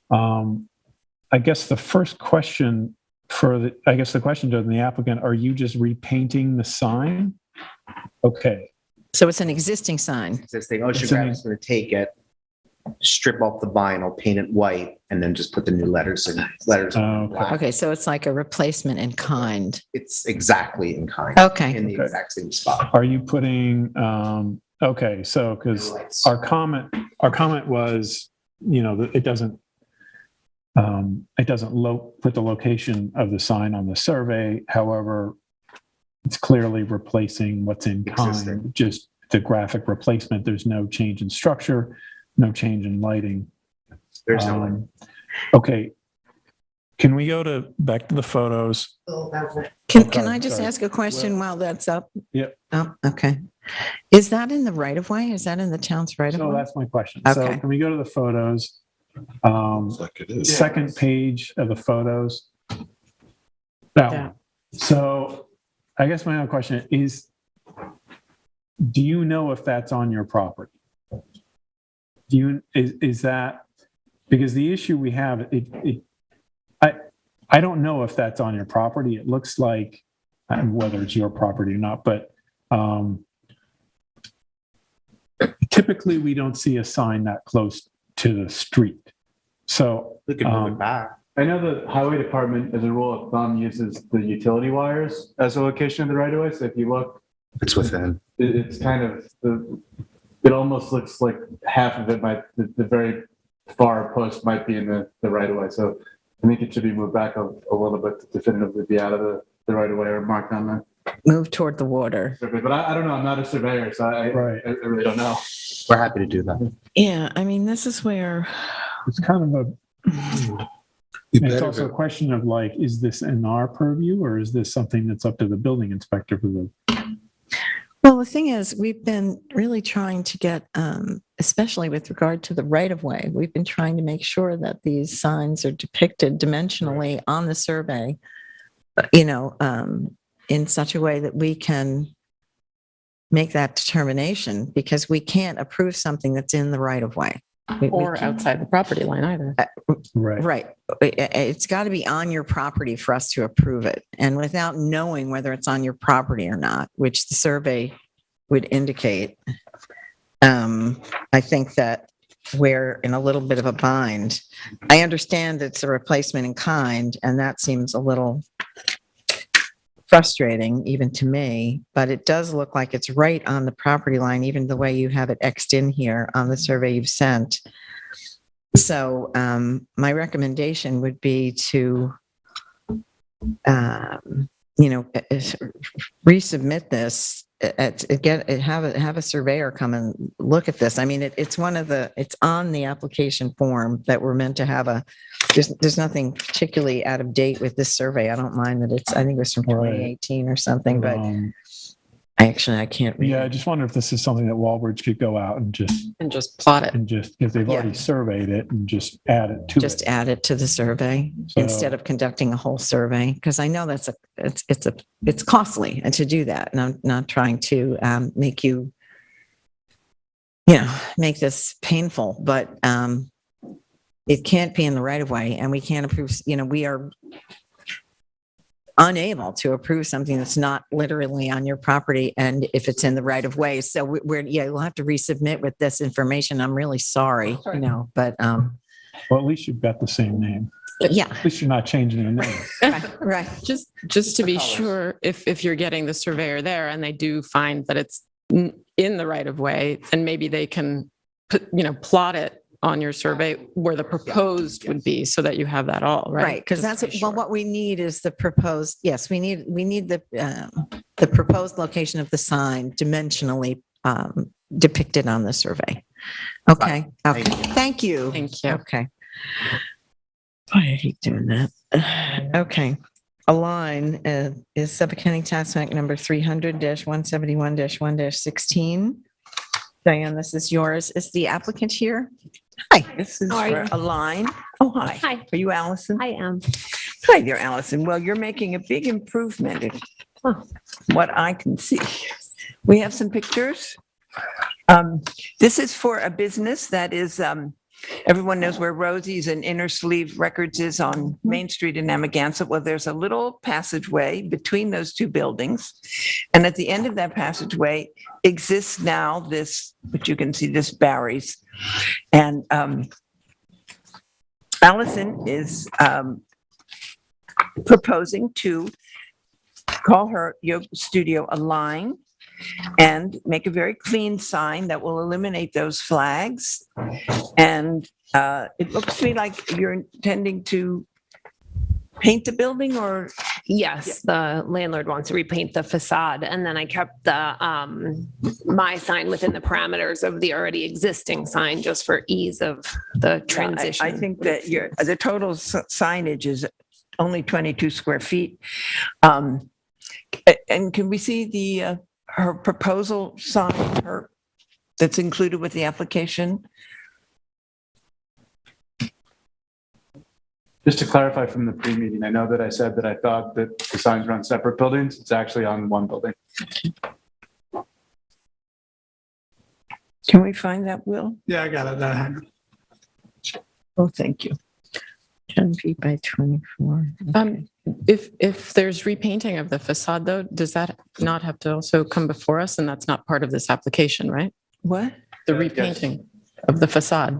I guess the first question the question to the applicant, are you just repainting the sign? Okay. So it's an existing sign. Existing Ocean Graph is going to take it, strip off the vinyl, paint it white, and then just put the new letters in. Black. Okay, so it's like a replacement in kind. It's exactly in kind. Okay. In the Okay. exact same spot. Are you putting Okay, so, because our comment was, that it doesn't put the location of the sign on the survey. However, it's clearly replacing what's in kind, Existing. just the graphic replacement. There's no change in structure, no change in lighting. There's no one. Okay. Can we go back to the photos? Can I just Sorry. ask a question while that's up? Yep. Oh, okay. Is that in the right of way? Is that in the town's right of So way? that's my question. Okay. So can we go to the photos? Looks like it is. Second page of the photos. That Yeah. one. So I guess my other question is, do you know if that's on your property? Is that, because the issue we have, I don't know if that's on your property. It looks like, whether it's your property or not, but typically we don't see a sign that close to the street. So We could move it back. I know the highway department, as a rule of thumb, uses the utility wires as a location of the right of way. So if you look, It's within. it's kind of it almost looks like half of it the very far post might be in the right of way. So I think it should be moved back a little bit to definitively be out of the right of way or marked on there. Move toward the water. But I don't know. I'm not a surveyor, so I really don't know. We're happy to do that. Yeah, I mean, this is where, it's kind of You it's better also a go- question of like, is this in our purview or is this something that's up to the building inspector for the? well, the thing is, we've been really trying to get, especially with regard to the right of way, we've been trying to make sure that these signs are depicted dimensionally on the survey, in such a way that we can make that determination, because we can't approve something that's in the right of way. We Or can't- outside the property line either. Right. Right. It's got to be on your property for us to approve it. And without knowing whether it's on your property or not, which the survey would indicate, I think that we're in a little bit of a bind. I understand it's a replacement in kind, and that seems a little frustrating even to me, but it does look like it's right on the property line, even the way you have it Xed in here on the survey you've sent. So my recommendation would be to, resubmit this, have a surveyor come and look at this. I mean, it's on the application form that we're meant to have there's nothing particularly out of date with this survey. I don't mind that I think it was from 2018 or something, but I can't read. Yeah, I just wonder if this is something that Walbridge could go out and just plot it. because they've already surveyed it and just add it to it. Just add it to the survey So- instead of conducting a whole survey, because I know it's costly to do that, and I'm not trying to make you, make this painful, but it can't be in the right of way, and we can't approve. We are unable to approve something that's not literally on your property, and if it's in the right of way. So we'll have to resubmit with this information. I'm really sorry, but Well, at least you've got the same name. yeah, At least you're not changing the name. right. Just to be sure, if you're getting the surveyor there and they do find that it's in the right of way, then maybe they can plot it on your survey where the proposed would be, so that you have that all right. Right, because Just that's to be sure. what we need is the proposed, yes, we need the proposed location of the sign dimensionally depicted on the survey. Okay, okay, thank you. Thank you. Okay. I hate doing that. Okay. Align is Suffolk County Tax Act number 300-171-1-16. Diane, this is yours. Is the applicant here? Hi. This is How are you? for Align. Oh, hi. Hi. Are you Allison? I am. Hi there, Allison. Well, you're making a big improvement, what I can see. We have some pictures. This is for a business that is, everyone knows where Rosie's and Inner Sleeve Records is on Main Street in Amagansett. Well, there's a little passageway between those two buildings. And at the end of that passageway exists now this, which you can see, this Barry's. And Allison is proposing to call her yoga studio Align and make a very clean sign that will eliminate those flags. And it looks to me like you're intending to paint the building, or? Yes, the landlord wants to repaint the facade, and then I kept the my sign within the parameters of the already existing sign just for ease of the transition. I think that the total signage is only 22 square feet. And can we see her proposal sign, that's included with the application? Just to clarify from the pre-meeting, I know that I said that I thought that the signs were on separate buildings. It's actually on one building. Can we find that, Will? Yeah, I got it. Oh, thank you. 10 feet by 24. If there's repainting of the facade though, does that not have to also come before us? And that's not part of this application, right? What? The Yes. repainting of the facade.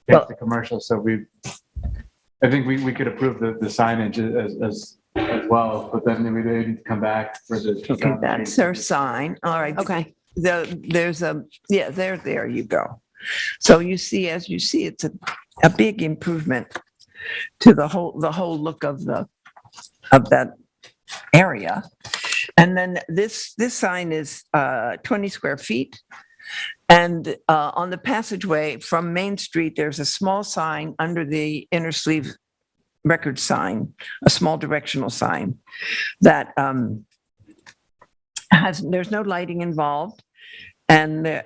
Yeah, the commercial. So I think we could approve the signage as well, but then we need to come back for the. Okay, that's our sign. All right. Okay. There you go. So as you see, it's a big improvement to the whole look of that area. And then this sign is 20 square feet. And on the passageway from Main Street, there's a small sign under the inner sleeve record sign, a small directional sign that there's no lighting involved. And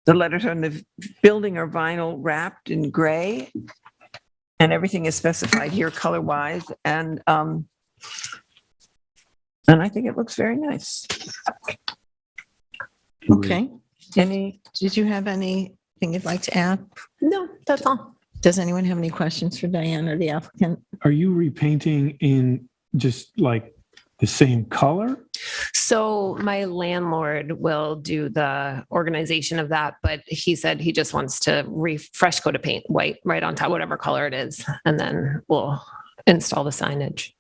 the letters on the building are vinyl wrapped in gray, and everything is specified here color-wise. And I think it looks very nice. Okay. Any? Did you have anything you'd like to add? No, that's all. Does anyone have any questions for Diane or the applicant? Are you repainting in just like the same color? So my landlord will do the organization of that, but he said he just wants to fresh coat of paint white right on top, whatever color it is, and then we'll install the signage.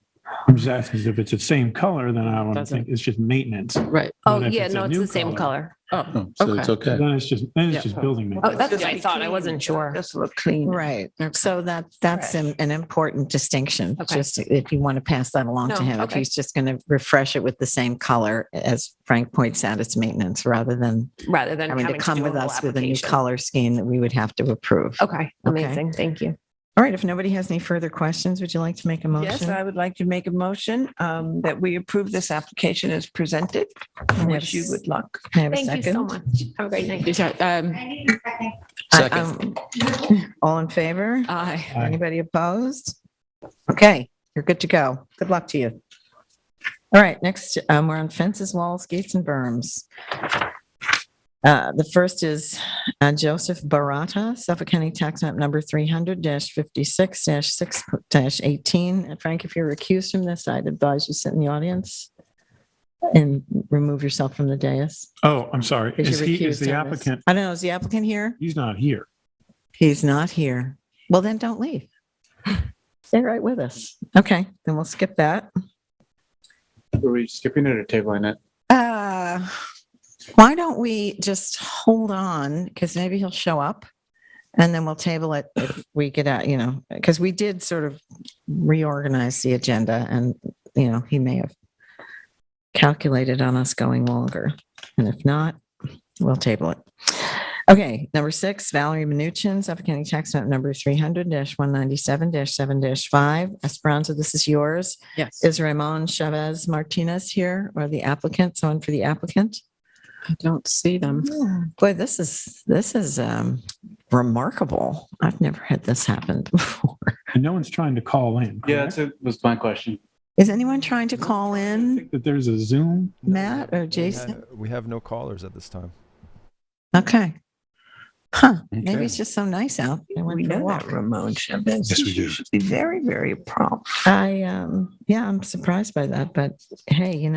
I'm just asking if it's the same color, then I want to Doesn't. think it's just maintenance. Right. Oh, But if yeah, it's a no, it's new the same color. Oh, So it's okay. Then it's just building Oh, maintenance. that's what I thought. I wasn't sure. Just look clean. Right. So that's an important distinction, Okay. just if you want to pass that along to No, him. If okay. he's just going to refresh it with the same color, as Frank points out, it's maintenance rather than having to come do a with whole us with a new application. color scheme that we would have to approve. Okay, amazing. Thank you. All right. If nobody has any further questions, would you like to make a Yes, motion? I would like to make a motion that we approve this application as presented. I wish you good luck. Can I have a Thank you so second? much. Have a great night. I need a second. All in favor? Aye. Aye. Anybody opposed? Okay, you're good to go. Good luck to you. All right, next, we're on fences, walls, gates, and berms. The first is Joseph Barata, Suffolk County Tax Map number 300-56-6-18. Frank, if you're recused from this, I'd advise you sit in the audience and remove yourself from the dais. Oh, I'm sorry. Because Is you're he, is recused the on this. applicant, I don't know, is the applicant here? he's not here. He's not here. Well, then don't leave. Stay right with us. Okay, then we'll skip that. Were we skipping it or tabling it? Why don't we just hold on, because maybe he'll show up and then we'll table it if we get out, because we did sort of reorganize the agenda and, he may have calculated on us going longer. And if not, we'll table it. Okay, number 6, Valerie Mnuchin, Suffolk County Tax Map number 300-197-7-5. Esperanza, this is yours. Yes. Is Ramon Chavez Martinez here, or the applicant, someone for the applicant? I don't see them. Boy, this is remarkable. I've never had this happen before. And no one's trying to call in. Yeah, correct? that was my question. Is anyone trying to call I in, think that there's a Zoom. Matt or Jason? We have no callers at this time. Okay. Huh, maybe it's just so nice out. They went We for a know walk. that Ramon Chavez. Yes, we do. Should be very, very prompt. I'm surprised by that, but hey,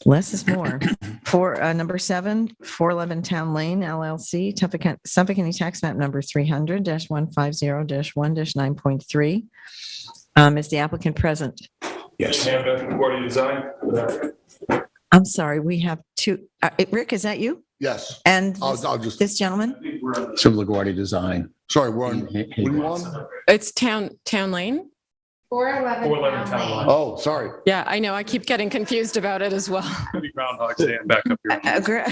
less is more. For number 7, 411 Town Lane LLC, Suffolk County Tax Map number 300-150-1-9.3. Is the applicant present? Yes. I'm sorry, we have two. Rick, is that you? Yes. And I'll just, this gentleman? Tim LaGuardia Design. sorry, we're on, what do you want? It's Town Lane? 411 Town Lane. Oh, sorry. Yeah, I know. I keep getting confused about it as well. Groundhog stand back up here.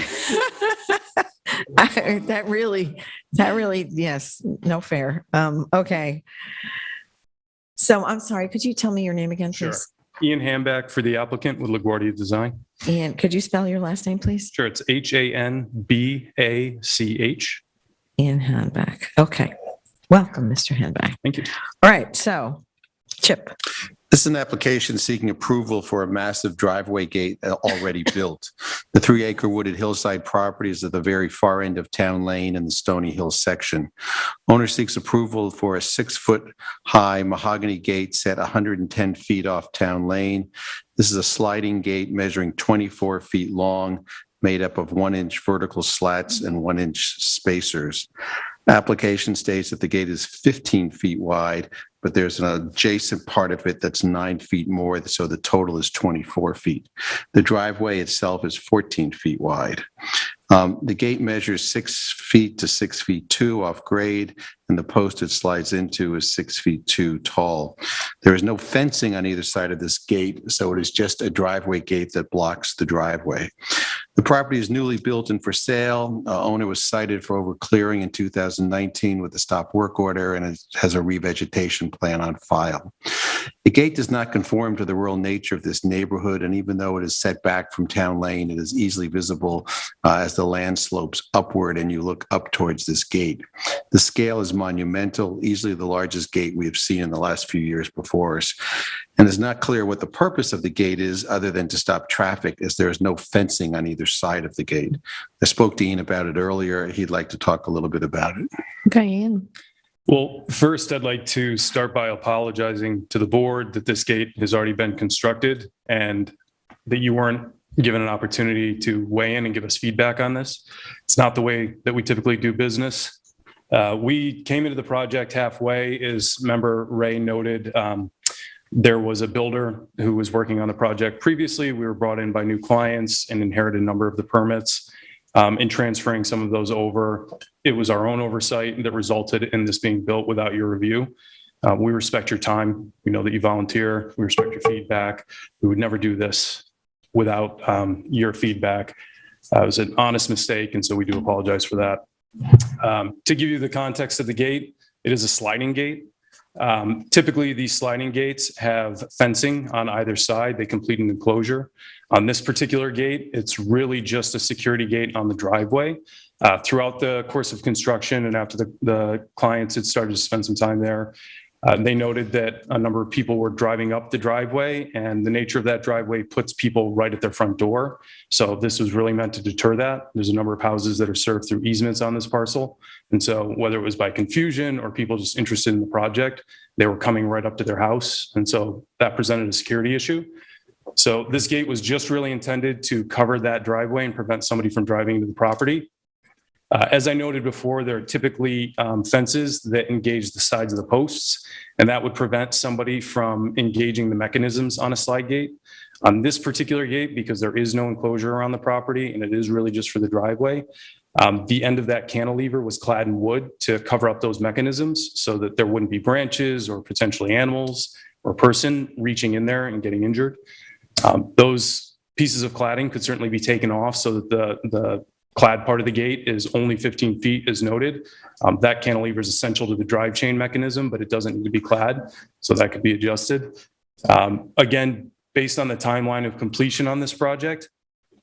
That really, yes, no fair. Okay. So I'm sorry, could you tell me your name again, Sure. please? Ian Hamback for the applicant with LaGuardia Design. Ian, could you spell your last name, please? Sure, it's Hanbach. Ian Hanback. Okay. Welcome, Mr. Hanback. Thank you. All right, so Chip. This is an application seeking approval for a massive driveway gate already built. The 3-acre wooded hillside property is at the very far end of Town Lane in the Stony Hill section. Owner seeks approval for a 6-foot-high mahogany gate set 110 feet off Town Lane. This is a sliding gate measuring 24 feet long, made up of 1-inch vertical slats and 1-inch spacers. Application states that the gate is 15 feet wide, but there's an adjacent part of it that's 9 feet more, so the total is 24 feet. The driveway itself is 14 feet wide. The gate measures 6 feet to 6 feet 2 off grade, and the post it slides into is 6 feet 2 tall. There is no fencing on either side of this gate, so it is just a driveway gate that blocks the driveway. The property is newly built and for sale. Owner was cited for overclearing in 2019 with a stop work order, and it has a revegetation plan on file. The gate does not conform to the rural nature of this neighborhood, and even though it is set back from Town Lane, it is easily visible as the land slopes upward and you look up towards this gate. The scale is monumental, easily the largest gate we have seen in the last few years before us. And it's not clear what the purpose of the gate is other than to stop traffic, as there is no fencing on either side of the gate. I spoke to Ian about it earlier. He'd like to talk a little bit about it. Okay, Ian. Well, first, I'd like to start by apologizing to the board that this gate has already been constructed and that you weren't given an opportunity to weigh in and give us feedback on this. It's not the way that we typically do business. We came into the project halfway, as Member Ray noted. There was a builder who was working on the project previously. We were brought in by new clients and inherited a number of the permits. In transferring some of those over, it was our own oversight that resulted in this being built without your review. We respect your time. We know that you volunteer. We respect your feedback. We would never do this without your feedback. It was an honest mistake, and so we do apologize for that. To give you the context of the gate, it is a sliding gate. Typically, these sliding gates have fencing on either side. They complete an enclosure. On this particular gate, it's really just a security gate on the driveway. Throughout the course of construction and after the clients had started to spend some time there, they noted that a number of people were driving up the driveway, and the nature of that driveway puts people right at their front door. So this was really meant to deter that. There's a number of houses that are served through easements on this parcel. And so whether it was by confusion or people just interested in the project, they were coming right up to their house. And so that presented a security issue. So this gate was just really intended to cover that driveway and prevent somebody from driving into the property. As I noted before, there are typically fences that engage the sides of the posts, and that would prevent somebody from engaging the mechanisms on a slide gate. On this particular gate, because there is no enclosure around the property and it is really just for the driveway, the end of that cantilever was clad in wood to cover up those mechanisms so that there wouldn't be branches or potentially animals or a person reaching in there and getting injured. Those pieces of cladding could certainly be taken off so that the clad part of the gate is only 15 feet as noted. That cantilever is essential to the drive chain mechanism, but it doesn't need to be clad, so that could be adjusted. Again, based on the timeline of completion on this project,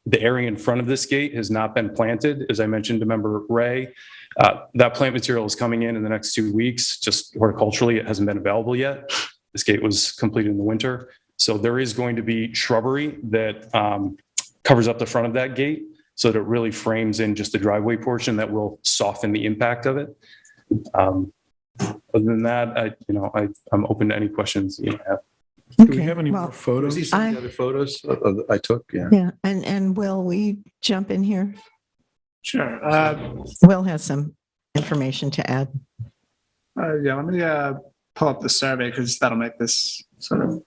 the area in front of this gate has not been planted. As I mentioned to Member Ray, that plant material is coming in the next 2 weeks. Just horticulturally, it hasn't been available yet. This gate was completed in the winter. So there is going to be shrubbery that covers up the front of that gate, so that it really frames in just the driveway portion that will soften the impact of it. Other than that, I'm open to any questions you have. Do we have any more photos? See some of the other photos I took? Yeah. Yeah, and Will, we jump in here? Sure. Will has some information to add. Yeah, let me pull up the survey because that'll make this sort of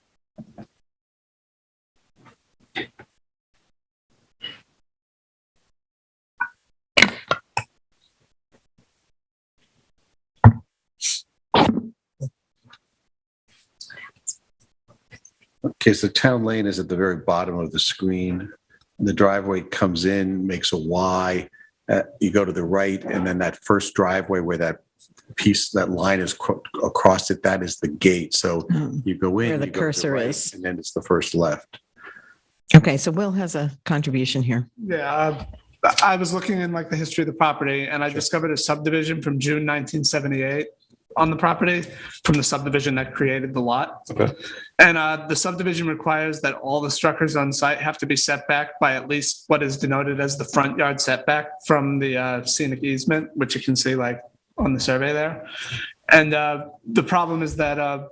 Okay, so town lane is at the very bottom of the screen. The driveway comes in, makes a Y. You go to the right, and then that first driveway where that piece, that line is across it, that is the gate. So you go in, Where the you go to cursor right, is. and then it's the first left. Okay, so Will has a contribution here. Yeah, I was looking in like the history of the property and I discovered a subdivision from June 1978 on the property from the subdivision that created the lot. Okay. And the subdivision requires that all the structures on site have to be set back by at least what is denoted as the front yard setback from the scenic easement, which you can see like on the survey there. And the problem is that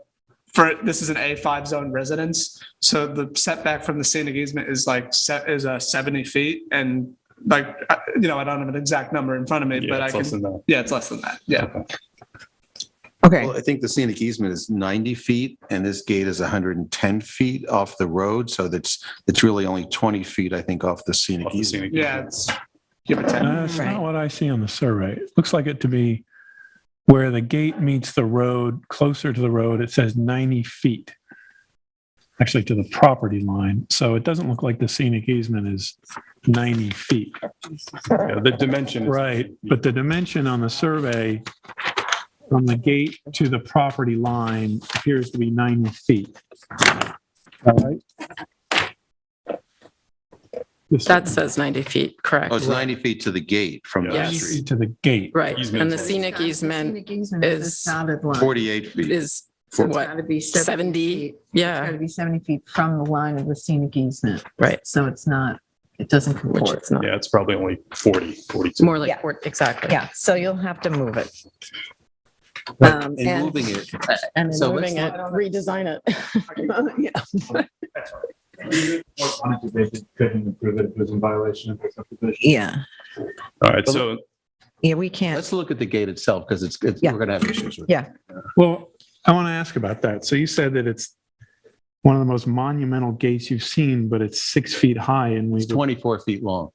this is an A5 zone residence. So the setback from the scenic easement is like 70 feet. And like, I don't have an exact number in front of me, but I can. It's less than that. Yeah. Okay. Well, I think the scenic easement is 90 feet and this gate is 110 feet off the road. So it's really only 20 feet, I think, off the scenic easement. Yeah, it's give or take. That's not what I see on the survey. It looks like it to be where the gate meets the road, closer to the road, it says 90 feet. Actually to the property line. So it doesn't look like the scenic easement is 90 feet. Yeah, the dimension. Right, but the dimension on the survey from the gate to the property line appears to be 90 feet. All right. That says 90 feet, correct? Oh, it's 90 feet to the gate from the Yes. street. To the gate. Right, and the scenic easement is 48 feet. is So it's what, gotta be 70? feet. It's Yeah, gotta be 70 feet from the line of the scenic easement. right, So it's not, it doesn't which comport. it's not. Yeah, it's probably only 40, 42. More like, Yeah. exactly. Yeah, so you'll have to move it. And moving it. And So Moving it, redesign it. Couldn't improve it if it was in violation of the subdivision. Yeah, All right, so yeah, we can't. Let's look at the gate itself because it's Yeah. we're going to have issues with it. Yeah. Well, I want to ask about that. So you said that it's one of the most monumental gates you've seen, but it's 6 feet high and It's 24 feet long.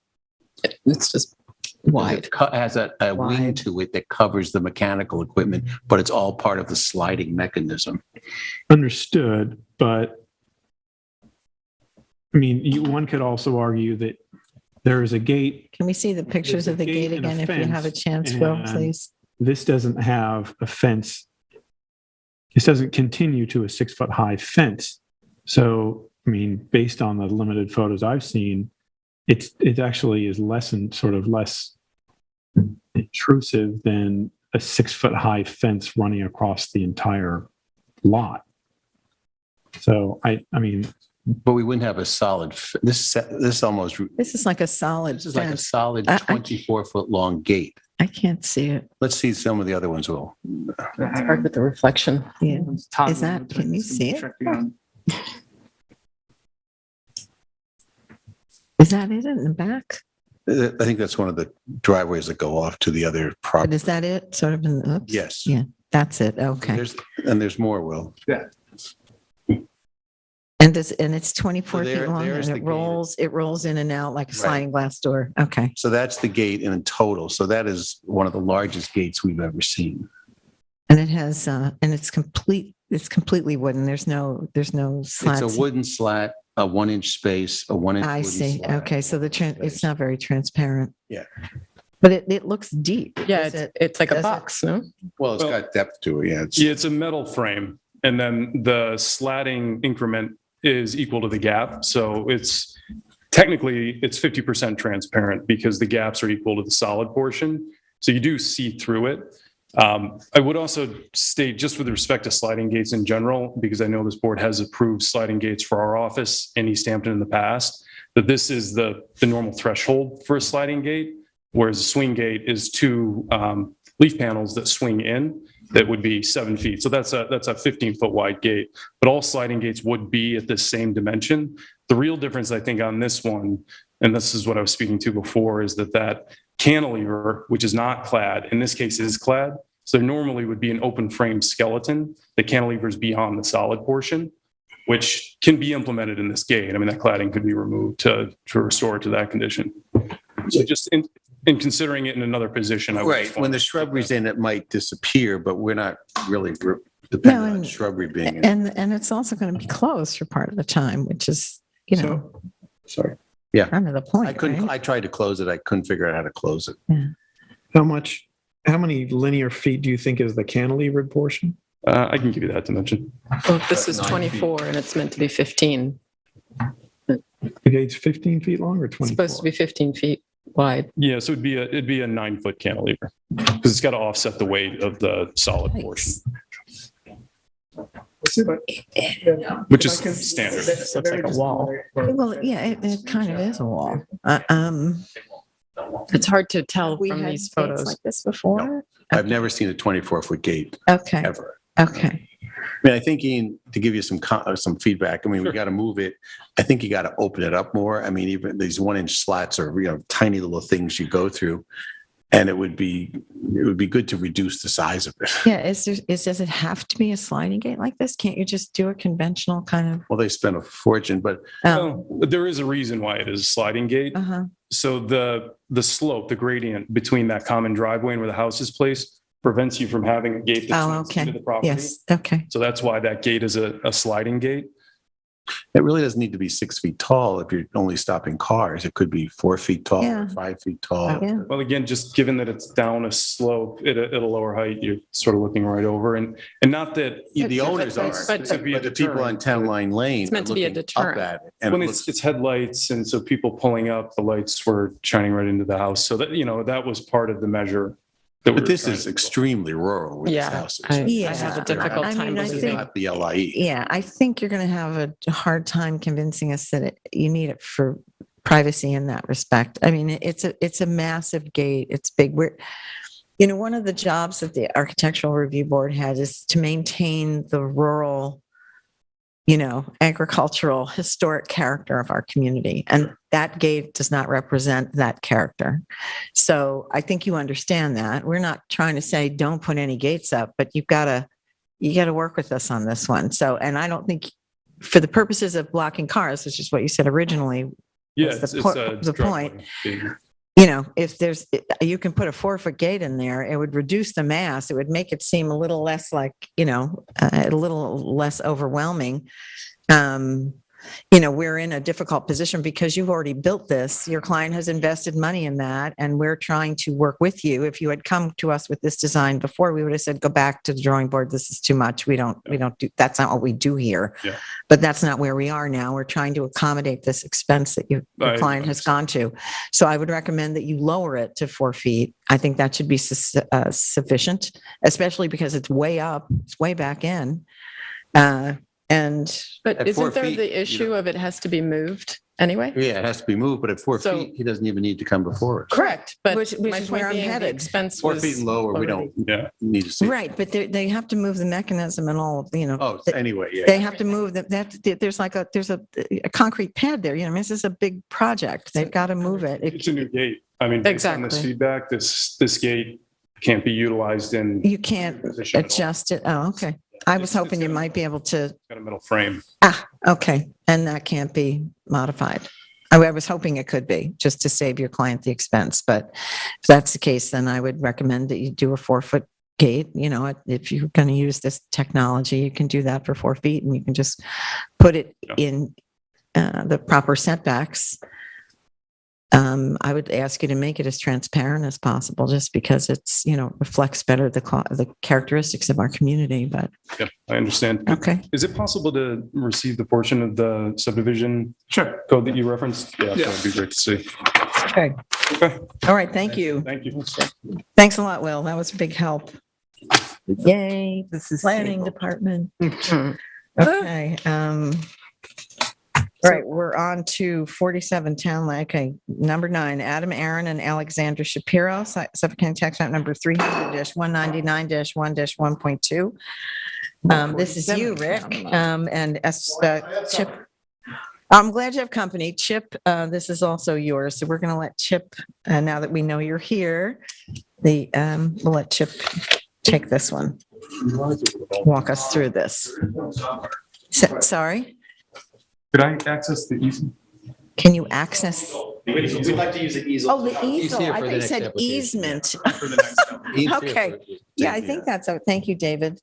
It's just wide. It has a wing Wide. to it that covers the mechanical equipment, but it's all part of the sliding mechanism. understood, but I mean, one could also argue that there is a gate. Can we see the pictures of the gate and a again if you have a fence, chance, Will, and please? This doesn't have a fence. This doesn't continue to a 6 foot high fence. So, I mean, based on the limited photos I've seen, it actually is less intrusive than a 6 foot high fence running across the entire lot. So I mean, But we wouldn't have a solid, this almost, This is like a solid this is like a fence. solid I- 24-foot long gate. I can't see it. Let's see some of the other ones, Will. It's hard with the reflection. Yeah. Is that, can you see it? Is that it in the back? I think that's one of the driveways that go off to the other But property. is that it? Sort of in, oops. Yes. Yeah, that's it. Okay. There's more, Will. And it's 24 So feet long there's and the it rolls in and out like a Right. sliding glass door. Okay. So that's the gate in total. So that is one of the largest gates we've ever seen. And it has, and it's completely wooden. There's no slats. It's a wooden slat, a 1 inch space, a 1 inch. I wooden see. slat. Okay. So it's not very transparent. Yeah. But it looks deep. Yeah, Does it's like a does it- box, no? Well, it's got depth to it. Yeah. It's, yeah, it's a metal frame. And then the slatting increment is equal to the gap. So it's technically 50% transparent because the gaps are equal to the solid portion. So you do see through it. I would also state, just with respect to sliding gates in general, because I know this board has approved sliding gates for our office in East Hampton in the past, that this is the normal threshold for a sliding gate, whereas a swing gate is 2 leaf panels that swing in that would be 7 feet. So that's a 15-foot wide gate, but all sliding gates would be at this same dimension. The real difference, I think, on this one, and this is what I was speaking to before, is that cantilever, which is not clad, in this case is clad. So there normally would be an open frame skeleton. The cantilever is beyond the solid portion, which can be implemented in this gate. I mean, that cladding could be removed to restore it to that condition. So just in considering it in another position, I would right. When the shrubbery's in, it might disappear, but we're not really depending No, on and- shrubbery being in. And it's also going to be closed for part of the time, which is, Sorry. kind of the point, I couldn't, right? I tried to close it. I couldn't figure out how to close it. How many linear feet do you think is the cantilevered portion? I can give you that dimension. Well, this is 24 and it's meant to be 15. The gate's 15 feet long or It's 24? supposed to be 15 feet wide. Yeah, so it'd be a 9-foot cantilever because it's got to offset the weight of the solid portion, which is standard. This looks like a wall. Well, yeah, it kind of is a wall. It's hard to tell We from had these gates photos. like this before? I've never seen a 24-foot gate Okay, ever. okay. I mean, I think, Ian, to give you some feedback, I mean, we got to move it. I think you got to open it up more. I mean, even these 1-inch slats are, tiny little things you go through. And it would be good to reduce the size of it. Yeah, does it have to be a sliding gate like this? Can't you just do a conventional kind of? Well, they spent a fortune, but There is a reason why it is a sliding gate. Uh-huh. So the slope, the gradient between that common driveway and where the house is placed prevents you from having a gate that's Oh, okay. into the property. Yes, okay. So that's why that gate is a sliding gate. it really doesn't need to be 6 feet tall if you're only stopping cars. It could be 4 feet tall Yeah. or 5 feet tall. Yeah. Well, again, just given that it's down a slope at a lower height, you're sort of looking right over and not that. The owners are, but to be a but the people on deterrent. Town Line Lane It's meant are to be a looking up deterrent. at it. And When it it's looks, headlights, and so people pulling up, the lights were shining right into the house. So that, that was part of the measure. That we but were this trying is to- extremely rural with this Yeah, house. I Yeah. have a difficult I time mean, I It's believing. think- not the LIE. Yeah, I think you're going to have a hard time convincing us that you need it for privacy in that respect. I mean, it's a massive gate. It's big. One of the jobs that the Architectural Review Board had is to maintain the rural, agricultural, historic character of our community. And that gate does not represent that character. So I think you understand that. We're not trying to say don't put any gates up, but you got to work with us on this one. So, and I don't think for the purposes of blocking cars, which is what you said originally, Yeah, was it's the point. driveway. If you can put a 4-foot gate in there, it would reduce the mass. It would make it seem a little less like, a little less overwhelming. We're in a difficult position because you've already built this. Your client has invested money in that, and we're trying to work with you. If you had come to us with this design before, we would have said, go back to the drawing board. This is too much. We don't do, that's not what we do here. Yeah. But that's not where we are now. We're trying to accommodate this expense that your client has gone to. So I would recommend that you lower it to 4 feet. I think that should be sufficient, especially because it's way up, it's way back in. But At 4 isn't there feet, the issue of it has to be moved anyway? Yeah, it has to be moved, but at 4 So- feet, he doesn't even need to come before us. Correct, but Which my is where point I'm being, the headed. expense 4 was feet and lower, we don't Yeah. need to see. Right, but they have to move the mechanism and all, Oh, anyway, yeah. they have to move there's a concrete pad there, this is a big project. They've got to move it. It's a new gate. I mean, based on this Exactly. feedback, this gate can't be utilized in. You can't position at all. adjust it. Oh, okay. I was hoping you might be able to, It's got a metal frame. okay, and that can't be modified. I was hoping it could be, just to save your client the expense, but if that's the case, then I would recommend that you do a 4-foot gate. If you're going to use this technology, you can do that for 4 feet, and you can just put it in the proper setbacks. I would ask you to make it as transparent as possible, just because it's, reflects better the characteristics of our community, but Yeah, I understand. okay. Is it possible to receive the portion of the subdivision Sure. code that you referenced? Yeah, that would be great to see. Okay. Okay, All right. Thank you. thank you. Thanks a lot, Will. That was a big help. Yay. This is Planning table. department. Okay. All right. We're on to 47 Town Line. Okay. Number 9, Adam Aaron and Alexander Shapiro, Suffolk County Tax Map number 300-199-1-1.2. This is you, Rick, and Chip. I'm glad you have company. Chip, this is also yours. So we're going to let Chip, now that we know you're here, we'll let Chip take this one. Walk us through this. Sorry? Could I access the easement? Can you access? We'd like to use the easel. Oh, the easel. here I for the think you next said application. easement. For the next step. He's here Okay. for- Yeah, I think that's, thank you, David.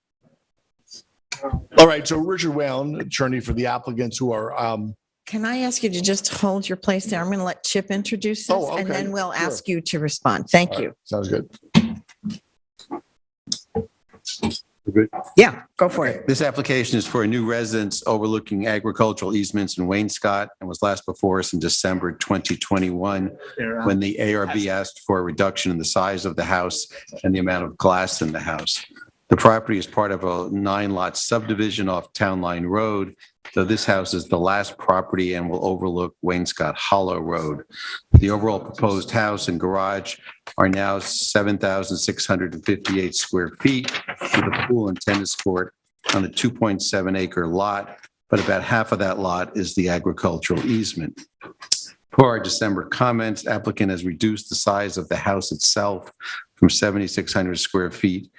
All right, so Richard Whalen, attorney for the applicants who are, Can I ask you to just hold your place there? I'm going to let Chip introduce this, Oh, and okay. then we'll Sure. ask you to respond. Thank all you. right, sounds good. Yeah, go for it. This application is for a new residence overlooking agricultural easements in Wainscott and was last before us in December 2021 when the ARB asked for a reduction in the size of the house and the amount of glass in the house. The property is part of a 9-lot subdivision off Town Line Road. So this house is the last property and will overlook Wainscott Hollow Road. The overall proposed house and garage are now 7,658 square feet with a pool and tennis court on a 2.7 acre lot, but about half of that lot is the agricultural easement. Per our December comments, applicant has reduced the size of the house itself from 7,600 square feet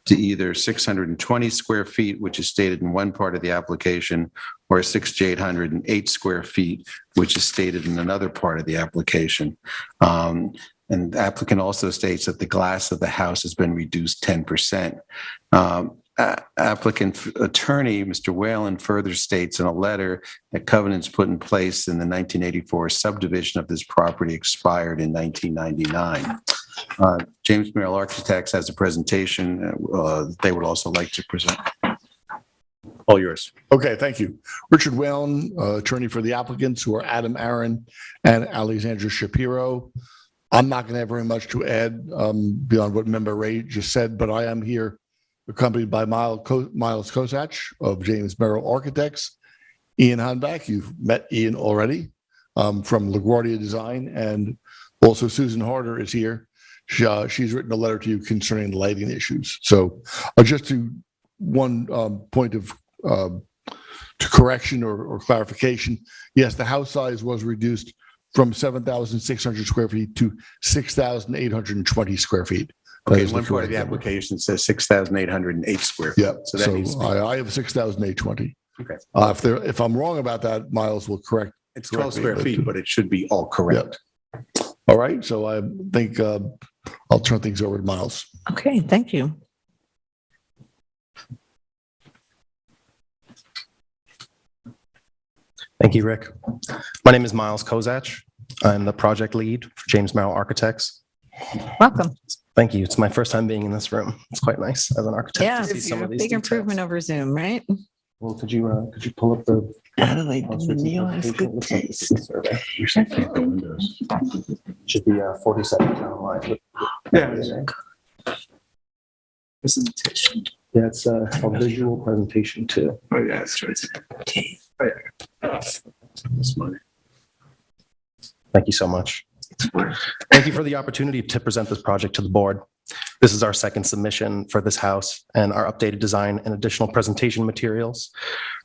to either 620 square feet, which is stated in one part of the application, or 6,808 square feet, which is stated in another part of the application. And the applicant also states that the glass of the house has been reduced 10%. Applicant attorney, Mr. Whalen, further states in a letter that covenants put in place in the 1984 subdivision of this property expired in 1999. James Merrill Architects has a presentation they would also like to present. All yours. Okay, thank you. Richard Whalen, attorney for the applicants who are Adam Aaron and Alexandra Shapiro. I'm not going to have very much to add beyond what Member Ray just said, but I am here accompanied by Miles Kozach of James Merrill Architects, Ian Hanbach, you've met Ian already, from LaGuardia Design, and also Susan Harder is here. She's written a letter to you concerning lighting issues. So just to one point of to correction or clarification, yes, the house size was reduced from 7,600 square feet to 6,820 square feet. Okay, one part of the application says 6,808 square feet. Yeah, So that needs to be. I have 6,820. Okay. If I'm wrong about that, Miles will correct. It's 12 square feet, but it should be all correct. All right, so I think I'll turn things over to Miles. Okay, thank you. Thank you, Rick. My name is Miles Kozach. I'm the project lead for James Merrill Architects. Welcome. Thank you. It's my first time being in this room. It's quite nice as an architect Yeah, to see some of these big details. improvement over Zoom, right? Well, could you pull up the Adelaide, Neil has good taste. survey? Should be 47 town line. Presentation. Yeah, it's a visual presentation too. Oh, yeah, it's true. Okay. Oh, yeah. This money. Thank you so much. Thank you for the opportunity to present this project to the board. This is our second submission for this house, and our updated design and additional presentation materials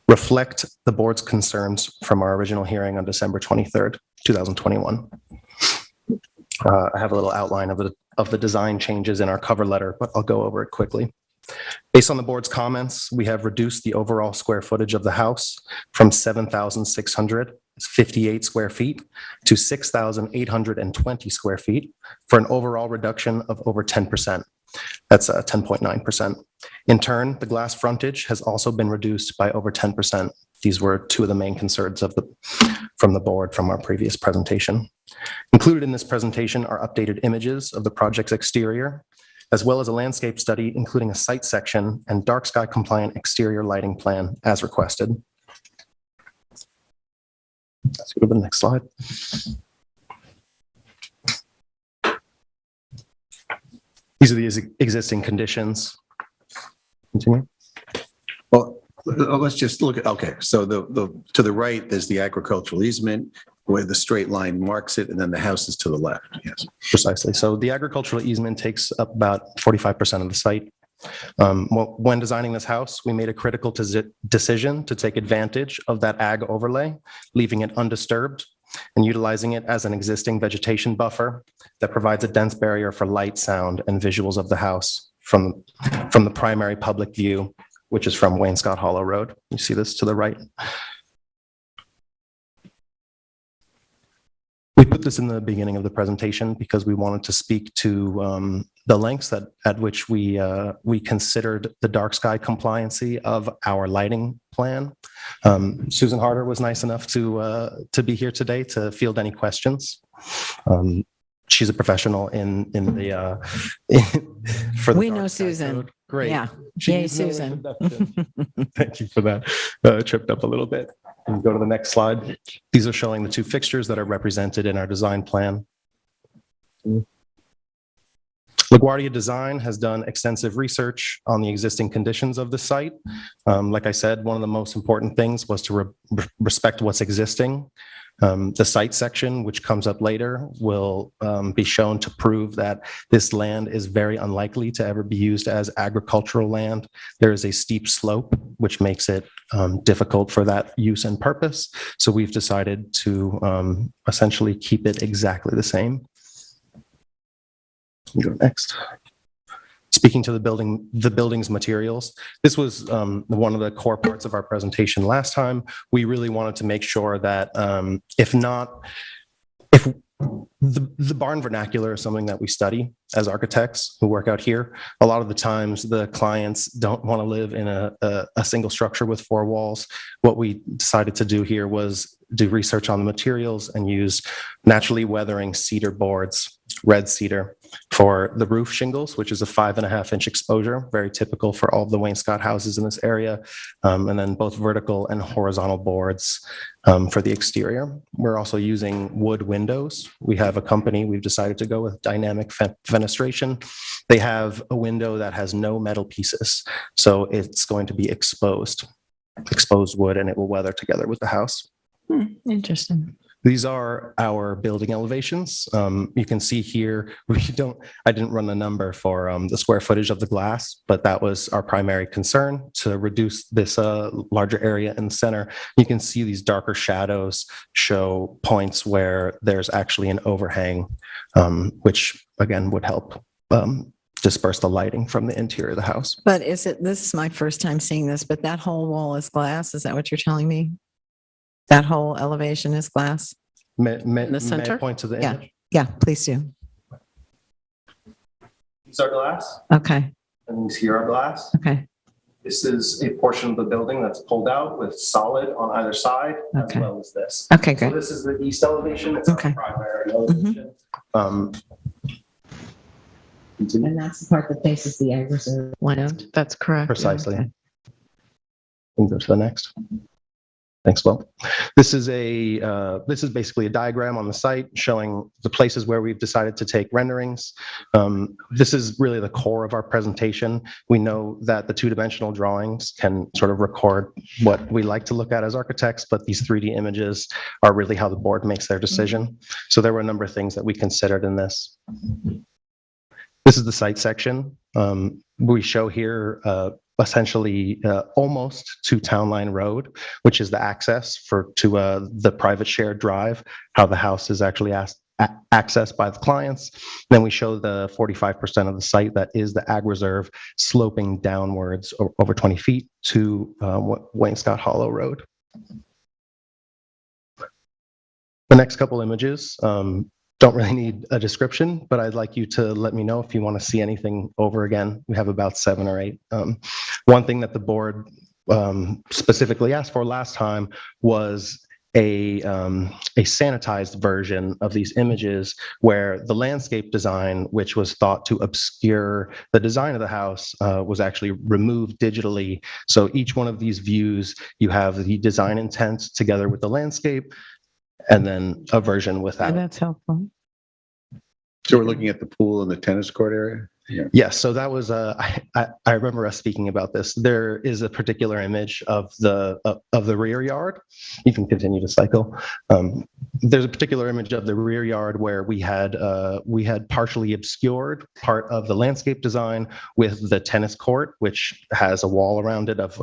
reflect the board's concerns from our original hearing on December 23rd, 2021. I have a little outline of the design changes in our cover letter, but I'll go over it quickly. Based on the board's comments, we have reduced the overall square footage of the house from 7,658 square feet to 6,820 square feet for an overall reduction of over 10%. That's 10.9%. In turn, the glass frontage has also been reduced by over 10%. These were two of the main concerns from the board from our previous presentation. Included in this presentation are updated images of the project's exterior, as well as a landscape study, including a site section and dark sky compliant exterior lighting plan as requested. Let's go to the next slide. These are the existing conditions. Continue. Well, let's just look at, okay, so to the right, there's the agricultural easement where the straight line marks it, and then the house is to the left. Yes, precisely. So the agricultural easement takes up about 45% of the site. When designing this house, we made a critical decision to take advantage of that ag overlay, leaving it undisturbed and utilizing it as an existing vegetation buffer that provides a dense barrier for light, sound, and visuals of the house from the primary public view, which is from Wainscott Hollow Road. You see this to the right. We put this in the beginning of the presentation because we wanted to speak to the lengths at which we considered the dark sky compliancy of our lighting plan. Susan Harder was nice enough to be here today to field any questions. She's a professional in the for the We know dark sky Susan. code. Great. Yeah. She Yay, needs no Susan. introduction. Thank you for that. Tripped up a little bit. Can we go to the next slide? These are showing the two fixtures that are represented in our design plan. LaGuardia Design has done extensive research on the existing conditions of the site. Like I said, one of the most important things was to respect what's existing. The site section, which comes up later, will be shown to prove that this land is very unlikely to ever be used as agricultural land. There is a steep slope, which makes it difficult for that use and purpose. So we've decided to essentially keep it exactly the same. Go next. Speaking to the building's materials, this was one of the core parts of our presentation last time. We really wanted to make sure that if the barn vernacular is something that we study as architects who work out here. A lot of the times the clients don't want to live in a single structure with four walls. What we decided to do here was do research on the materials and use naturally weathering cedar boards, red cedar, for the roof shingles, which is a 5.5-inch exposure, very typical for all of the wainscot houses in this area, and then both vertical and horizontal boards for the exterior. We're also using wood windows. We have a company, we've decided to go with dynamic fenestration. They have a window that has no metal pieces, so it's going to be exposed wood, and it will weather together with the house. Interesting. These are our building elevations. You can see here, I didn't run the number for the square footage of the glass, but that was our primary concern, to reduce this larger area in the center. You can see these darker shadows show points where there's actually an overhang, which again would help disperse the lighting from the interior of the house. But this is my first time seeing this, but that whole wall is glass. Is that what you're telling me? That whole elevation is glass? In the center? May I point to the image? Yeah, please do. These are glass, Okay, and these here are glass. okay, This is a portion of the building that's pulled out with solid on either side, Okay. as well as this. okay, So good. this is the east elevation. It's Okay. our primary elevation. And that's the part that faces the ag reserve land. That's correct. Precisely. Okay. We'll go to the next. Thanks, Will. This is basically a diagram on the site showing the places where we've decided to take renderings. This is really the core of our presentation. We know that the two-dimensional drawings can sort of record what we like to look at as architects, but these 3D images are really how the board makes their decision. So there were a number of things that we considered in this. This is the site section. We show here essentially almost to Town Line Road, which is the access to the private shared drive, how the house is actually accessed by the clients. Then we show the 45% of the site that is the ag reserve sloping downwards over 20 feet to Wainscott Hollow Road. The next couple images don't really need a description, but I'd like you to let me know if you want to see anything over again. We have about 7 or 8. One thing that the board specifically asked for last time was a sanitized version of these images where the landscape design, which was thought to obscure the design of the house, was actually removed digitally. So each one of these views, you have the design intent together with the landscape, and then a version without. That's helpful. So we're looking at the pool and the tennis court area? Yeah. Yes, so that was I remember us speaking about this. There is a particular image of the rear yard. You can continue to cycle. There's a particular image of the rear yard where we had partially obscured part of the landscape design with the tennis court, which has a wall around it of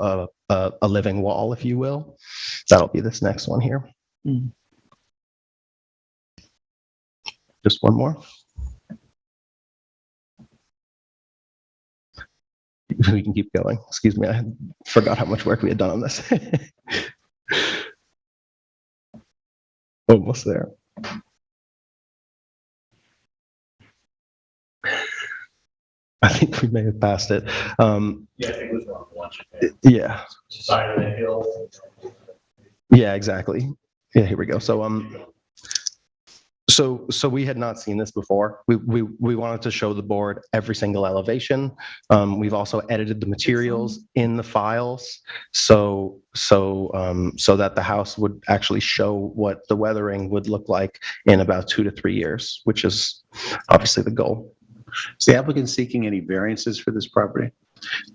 a living wall, if you will. That'll be this next one here. Just one more. We can keep going. Excuse me, I forgot how much work we had done on this. Almost there. I think we may have passed it. Yeah, I think it was around lunch. Yeah. Side of the hill. Yeah, exactly. Yeah, here we go. So we had not seen this before. We wanted to show the board every single elevation. We've also edited the materials in the files so that the house would actually show what the weathering would look like in about 2 to 3 years, which is obviously the goal. Is the applicant seeking any variances for this property?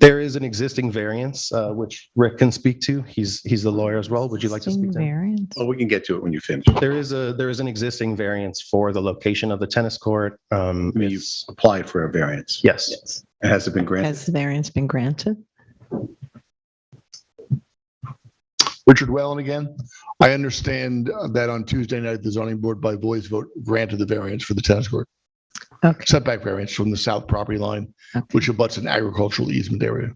There is an existing variance, which Rick can speak to. He's the lawyer as well. Would you like to speak to him? Variance. Well, we can get to it when you finish. There is an existing variance for the location of the tennis court. I mean, you've applied for a variance. Yes. Has it been granted? Has the variance been granted? Richard Wellen again. I understand that on Tuesday night, the zoning board by voice vote granted the variance for the tennis court. Okay. Setback variance from the south property line, which abuts an agricultural easement area.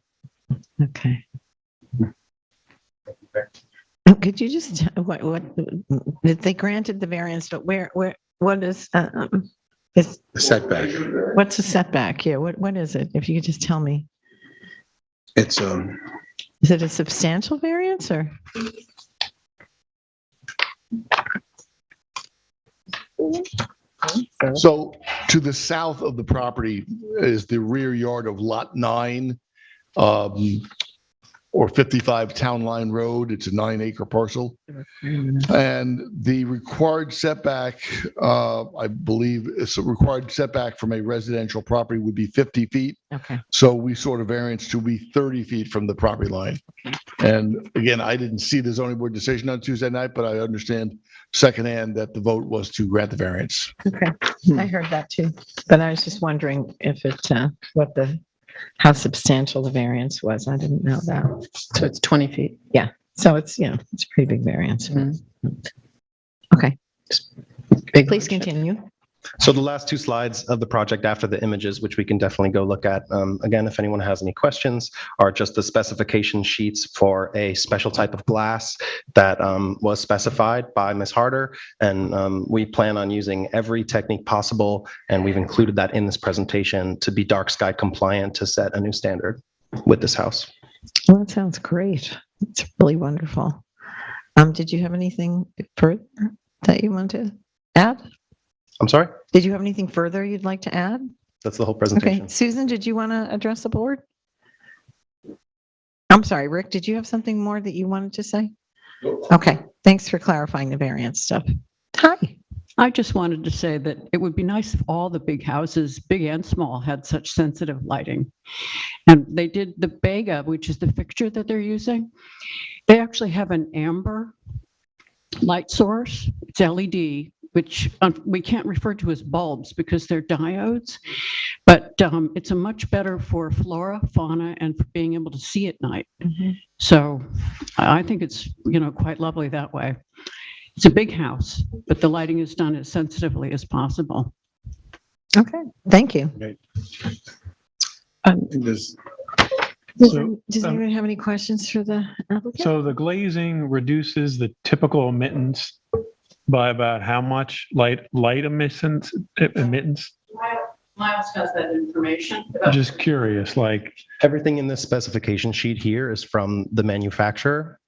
Okay. Could you just, what, they granted the variance, but what is The setback. what's the setback here? What is it? If you could just tell me. It's, Is it a substantial variance or? So to the south of the property is the rear yard of Lot 9, or 55 Town Line Road. It's a 9-acre parcel. And the required setback, I believe, is a required setback from a residential property would be 50 feet. Okay. So we sort of variance to be 30 feet from the property line. And again, I didn't see the zoning board decision on Tuesday night, but I understand secondhand that the vote was to grant the variance. Okay. I heard that too, but I was just wondering if how substantial the variance was. I didn't know that. So it's 20 feet. Yeah. So it's a pretty big variance. Okay. Please continue. So the last 2 slides of the project after the images, which we can definitely go look at, again, if anyone has any questions, are just the specification sheets for a special type of glass that was specified by Ms. Harder. And we plan on using every technique possible, and we've included that in this presentation to be dark sky compliant to set a new standard with this house. Well, that sounds great. It's really wonderful. Did you have anything further that you want to add? I'm sorry? Did you have anything further you'd like to add? That's the whole presentation. Okay. Susan, did you want to address the board? I'm sorry, Rick, did you have something more that you wanted to say? Okay. Thanks for clarifying the variance stuff. Hi. I just wanted to say that it would be nice if all the big houses, big and small, had such sensitive lighting. And they did the Bega, which is the fixture that they're using. They actually have an amber light source. It's LED, which we can't refer to as bulbs because they're diodes, but it's a much better for flora, fauna, and for being able to see at night. So I think it's, quite lovely that way. It's a big house, but the lighting is done as sensitively as possible. Okay, thank you. Does anyone have any questions for the applicant? So the glazing reduces the typical emittance by about how much light emittance? Miles has that information. Just curious, everything in this specification sheet here is from the manufacturer.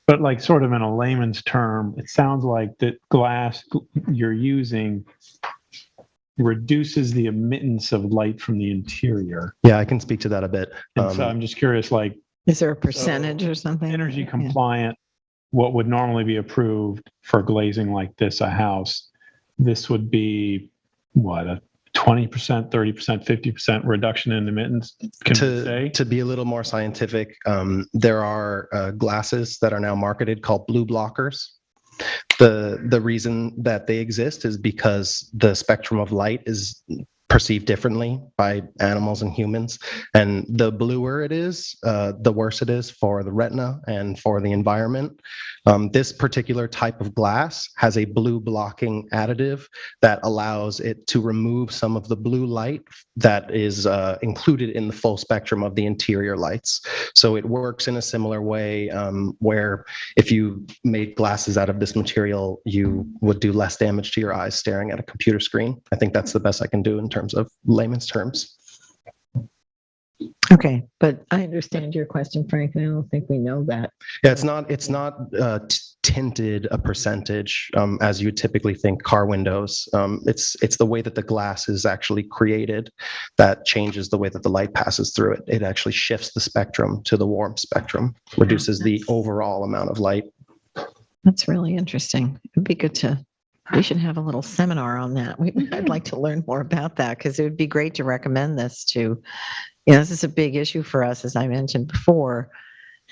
But sort of in a layman's term, it sounds like that glass you're using reduces the emittance of light from the interior. Yeah, I can speak to that a bit. And so I'm just curious, is there a percentage or something? Energy compliant, what would normally be approved for glazing like this, a house, this would be what, a 20%, 30%, 50% reduction in emittance? To be a little more scientific, there are glasses that are now marketed called blue blockers. The reason that they exist is because the spectrum of light is perceived differently by animals and humans. And the bluer it is, the worse it is for the retina and for the environment. This particular type of glass has a blue blocking additive that allows it to remove some of the blue light that is included in the full spectrum of the interior lights. So it works in a similar way where if you made glasses out of this material, you would do less damage to your eyes staring at a computer screen. I think that's the best I can do in terms of layman's terms. Okay, but I understand your question, Frank, and I don't think we know that. Yeah, it's not tinted a percentage as you would typically think car windows. It's the way that the glass is actually created that changes the way that the light passes through it. It actually shifts the spectrum to the warm spectrum, reduces the overall amount of light. That's really interesting. It'd be good to, we should have a little seminar on that. I'd like to learn more about that because it would be great to recommend this to, this is a big issue for us, as I mentioned before.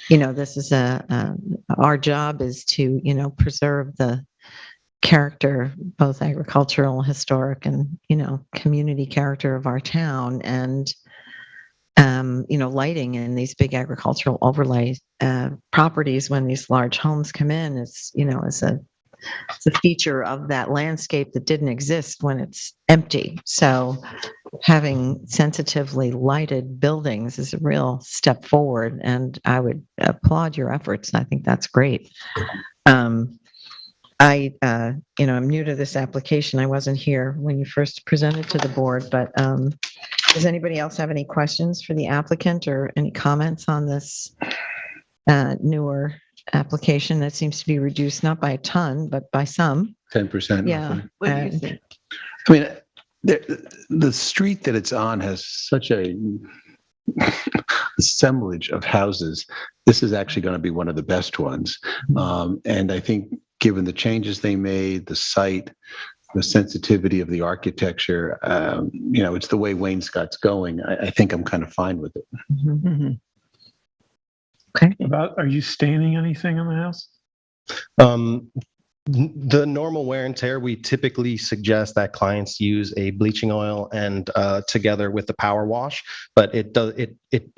This is our job is to, preserve the character, both agricultural, historic, and, community character of our town. And, lighting in these big agricultural overlay properties when these large homes come in is, it's a feature of that landscape that didn't exist when it's empty. So having sensitively lighted buildings is a real step forward, and I would applaud your efforts. I think that's great. I'm new to this application. I wasn't here when you first presented to the board, but does anybody else have any questions for the applicant or any comments on this newer application that seems to be reduced not by a ton, but by some? 10%. Yeah. roughly. What do you think? I mean, the street that it's on has such a assemblage of houses. This is actually going to be one of the best ones. And I think given the changes they made, the site, the sensitivity of the architecture, it's the way Wainscot's going. I think I'm kind of fine with it. Mm-hmm. Okay. Are you staining anything on the house? The normal wear and tear, we typically suggest that clients use a bleaching oil and together with the power wash, but it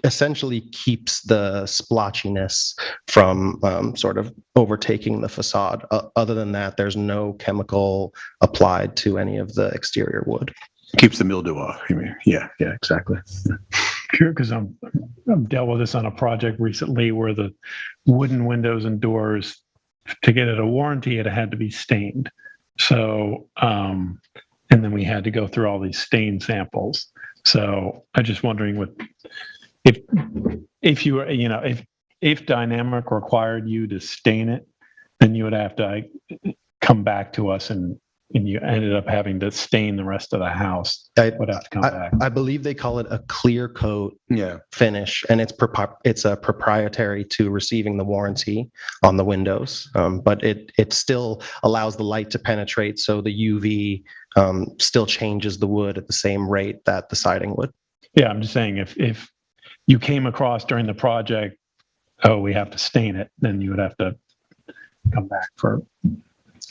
essentially keeps the splotchiness from sort of overtaking the facade. Other than that, there's no chemical applied to any of the exterior wood. Keeps the mildew off. I mean, yeah, exactly. Sure, because I've dealt with this on a project recently where the wooden windows and doors, to get it a warranty, it had to be stained. So, and then we had to go through all these stain samples. So I'm just wondering if you were, if Dynamic required you to stain it, then you would have to come back to us and you ended up having to stain the rest of the house. Would have to come back. I believe they call it a clear coat finish, and it's proprietary to receiving the warranty on the windows. But it still allows the light to penetrate, so the UV still changes the wood at the same rate that the siding would. Yeah, I'm just saying if you came across during the project, we have to stain it, then you would have to come back for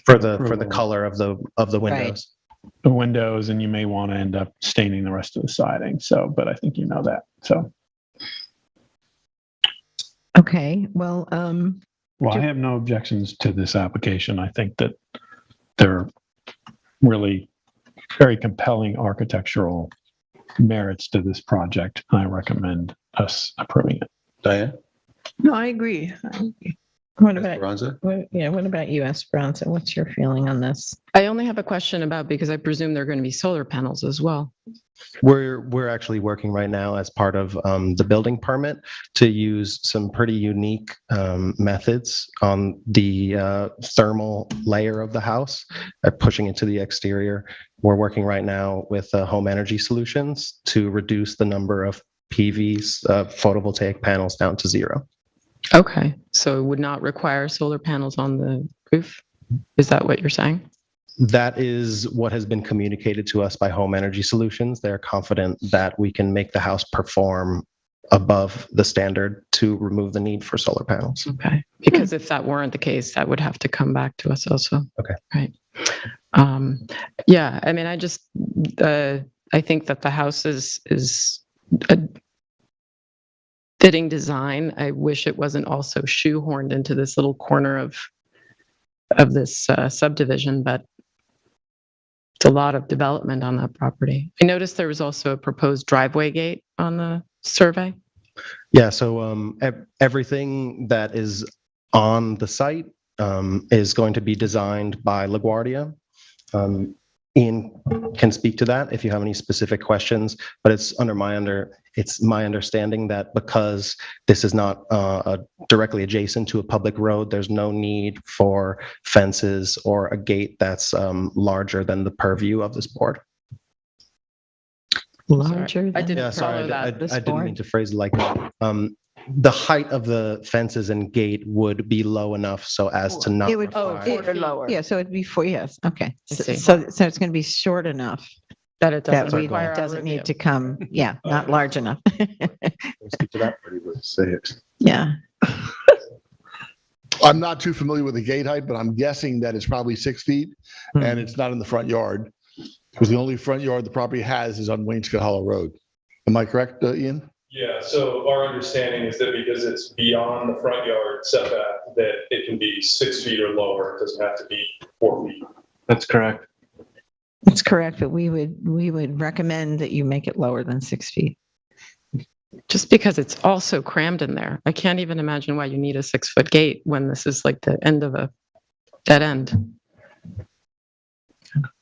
the color of the windows. The windows, and you may want to end up staining the rest of the siding. So, but I think you know that. So, Okay. Well, I have no objections to this application. I think that they're really very compelling architectural merits to this project. I recommend us approving it. Diane? no, I agree. What about Esperanza? what about you, Esperanza? What's your feeling on this? I only have a question about, because I presume there are going to be solar panels as well. We're actually working right now as part of the building permit to use some pretty unique methods on the thermal layer of the house, pushing into the exterior. We're working right now with Home Energy Solutions to reduce the number of PVs, photovoltaic panels, down to 0. Okay, so it would not require solar panels on the roof? Is that what you're saying? That is what has been communicated to us by Home Energy Solutions. They're confident that we can make the house perform above the standard to remove the need for solar panels. Okay, because if that weren't the case, that would have to come back to us also. Okay. Right. Yeah, I mean, I think that the house is a fitting design. I wish it wasn't also shoehorned into this little corner of this subdivision, but it's a lot of development on that property. I noticed there was also a proposed driveway gate on the survey. Yeah, so everything that is on the site is going to be designed by LaGuardia. Ian can speak to that if you have any specific questions, but it's my understanding that because this is not directly adjacent to a public road, there's no need for fences or a gate that's larger than the purview of this board. Larger I than didn't follow that. I this didn't mean board. to phrase it like that. The height of the fences and gate would be low enough so as to not. It would, require- yeah, so it'd be four, yes, okay. I So, see. so it's going to be short enough That it that doesn't we, require it our doesn't review. need to come, yeah, not large enough. Speak to that. Say it. Yeah. I'm not too familiar with the gate height, but I'm guessing that it's probably 6 feet and it's not in the front yard because the only front yard the property has is on Wainscott Hollow Road. Am I correct, Ian? Yeah, so our understanding is that because it's beyond the front yard setback, that it can be 6 feet or lower. It doesn't have to be 4 feet. That's correct. That's correct, but we would recommend that you make it lower than 6 feet. Just because it's also crammed in there. I can't even imagine why you need a 6-foot gate when this is like the end of a dead end.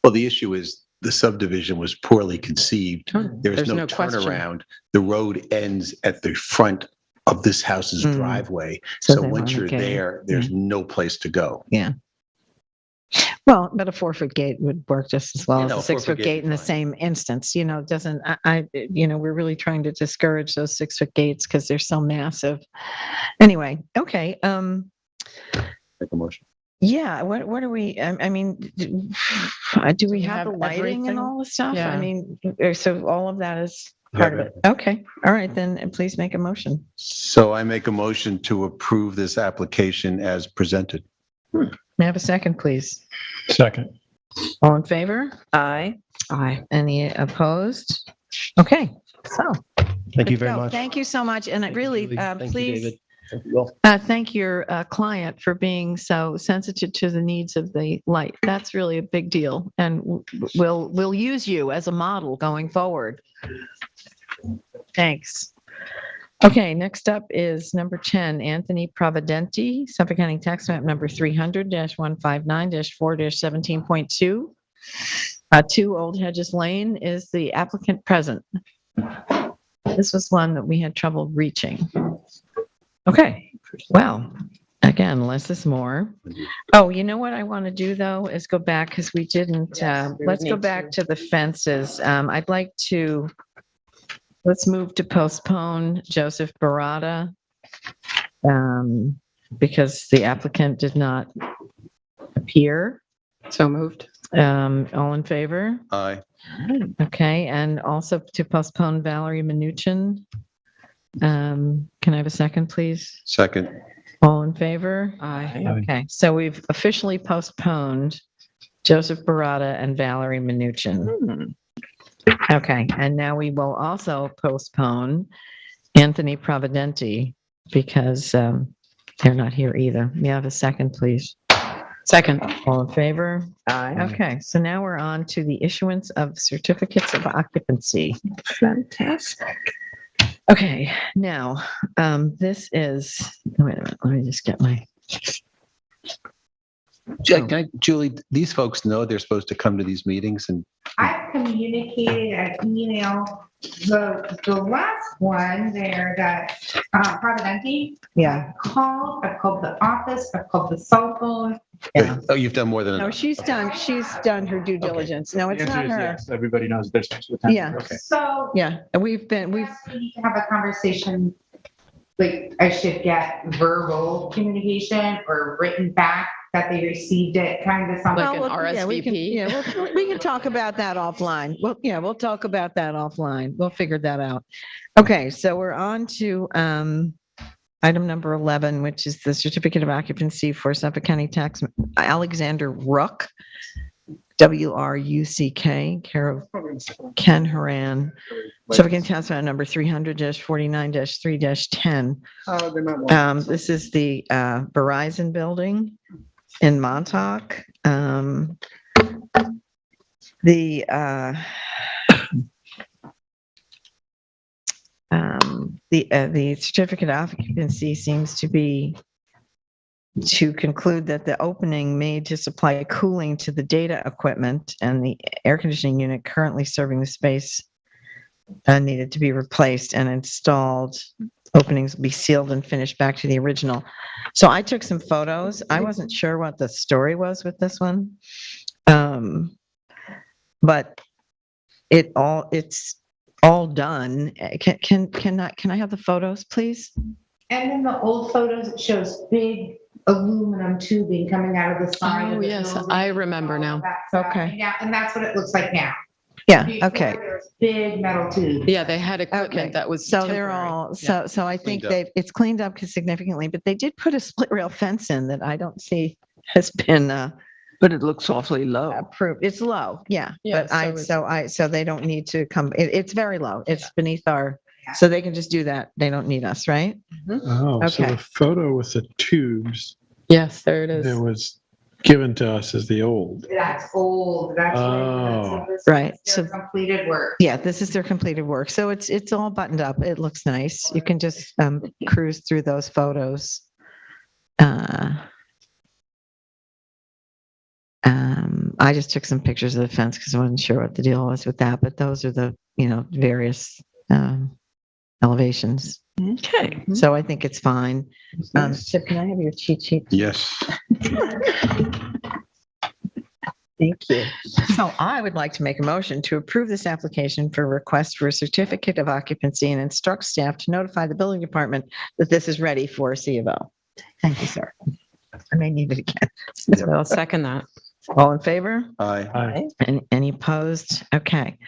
Well, the issue is the subdivision was poorly conceived. There's no question. turnaround. The road ends at the front of this house's driveway. So So they once want a you're gate. there, there's no place to go. Yeah. Well, but a 4-foot gate would work just as well Yeah, as no, a a 4-foot 6-foot gate gate is in the fine. same instance, doesn't, we're really trying to discourage those 6-foot gates because they're so massive. Anyway, okay, Make a motion. yeah, what are we, I mean, do we have the lighting and all the stuff? Yeah. I mean, so all of that is part of it. Okay, all right, then please make a motion. So I make a motion to approve this application as presented. May I have a second, please? Second. All in favor? Aye. Aye. Any opposed? Okay, so. Thank you very No, much. Thank you so much. And it really, Thank you, please, David. Thank you, Will. thank your client for being so sensitive to the needs of the light. That's really a big deal. And we'll use you as a model going forward. Thanks. Okay, next up is number 10, Anthony Providenti, Suffolk County Tax Map number 300-159-4-17.2. 2 Old Hedges Lane is the applicant present. This was one that we had trouble reaching. Okay, well, again, less is more. Oh, you know what I want to do though, is go back because we didn't, let's go back to the fences. I'd like to, let's move to postpone Joseph Barada because the applicant did not appear. So moved. All in favor? Aye. Okay, and also to postpone Valerie Mnuchin. Can I have a second, please? Second. All in favor? Aye. Okay, so we've officially postponed Joseph Barada and Valerie Mnuchin. Okay, and now we will also postpone Anthony Providenti because they're not here either. May I have a second, please? Second. All in favor? Aye. Okay, so now we're on to the issuance of certificates of occupancy. Fantastic. Okay, now, this is, wait a minute, let me just get my, Julie, these folks know they're supposed to come to these meetings and I've communicated an email, the last one there that, Providenti. Yeah. I've called the office, I've called the cell phone. yeah. Oh, you've done more than No, enough. she's done her due diligence. No, it's The answer not is her. yes. Everybody knows they're supposed to attend. Yeah. Okay. So. Yeah, and we've, We need to have a conversation, like I should get verbal communication or written back that they received it, kind of something. Like an yeah, we can, RSVP? yeah, we can talk about that offline. We'll talk about that offline. We'll figure that out. Okay, so we're on to item number 11, which is the certificate of occupancy for Suffolk County Tax Alexander Ruck, WRUCK, care of Ken Haran, Suffolk County Tax Map number 300-49-3-10. This is the Verizon building in Montauk. The certificate of occupancy seems to be to conclude that the opening made to supply cooling to the data equipment and the air conditioning unit currently serving the space needed to be replaced and installed. Openings will be sealed and finished back to the original. So I took some photos. I wasn't sure what the story was with this one. But it's all done. Can I have the photos, please? And in the old photos, it shows big aluminum tubing coming out of the side Oh, of the yes, building. I remember now. Okay. Yeah, and that's what it looks like now. Yeah, Before, okay. There's big metal tubes. Yeah, they had equipment Okay. that was So they're temporary. all, Yeah. so I think Cleaned up. it's cleaned up significantly, but they did put a split rail fence in that I don't see has been But it looks awfully low. approved. It's low, yeah. Yeah, But so they don't need to come, it's very low. It's beneath our, so they can just do that. They don't need us, right? Oh, so Okay. the photo with the tubes Yes, there it is. that was given to us as the old. That's old. That's Oh. Right. So So, completed work. yeah, this is their completed work. So it's all buttoned up. It looks nice. You can just cruise through those photos. I just took some pictures of the fence because I wasn't sure what the deal was with that, but those are the, various elevations. Okay. So I think it's fine. Chip, can I have your cheat sheet? Yes. Thank you. So I would like to make a motion to approve this application for request for a certificate of occupancy and instruct staff to notify the building department that this is ready for C of O. Thank you, sir. I may need it again. So I'll second that. All in favor? Aye. Any opposed? Okay.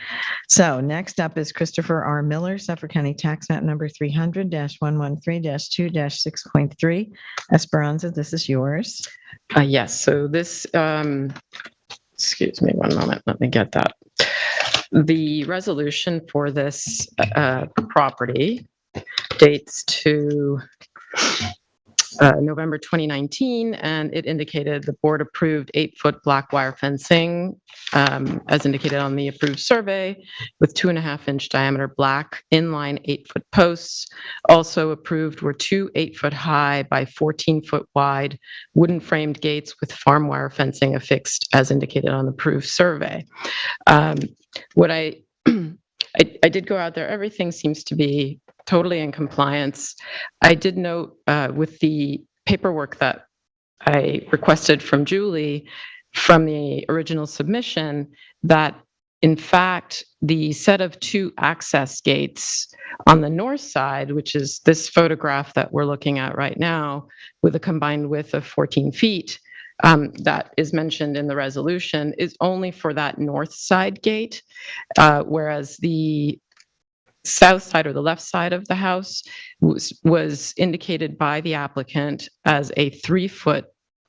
So next up is Christopher R. Miller, Suffolk County Tax Map number 300-113-2-6.3. Esperanza, this is yours. Yes, so this, excuse me one moment, let me get that. The resolution for this property dates to November 2019, and it indicated the board approved 8-foot black wire fencing, as indicated on the approved survey, with 2.5-inch diameter black inline 8-foot posts. Also approved were 2 8-foot high by 14-foot wide wooden framed gates with farm wire fencing affixed, as indicated on the approved survey. What I did go out there. Everything seems to be totally in compliance. I did note with the paperwork that I requested from Julie from the original submission that, in fact, the set of 2 access gates on the north side, which is this photograph that we're looking at right now, with a combined width of 14 feet, that is mentioned in the resolution, is only for that north side gate, whereas the south side or the left side of the house was indicated by the applicant as a 3-foot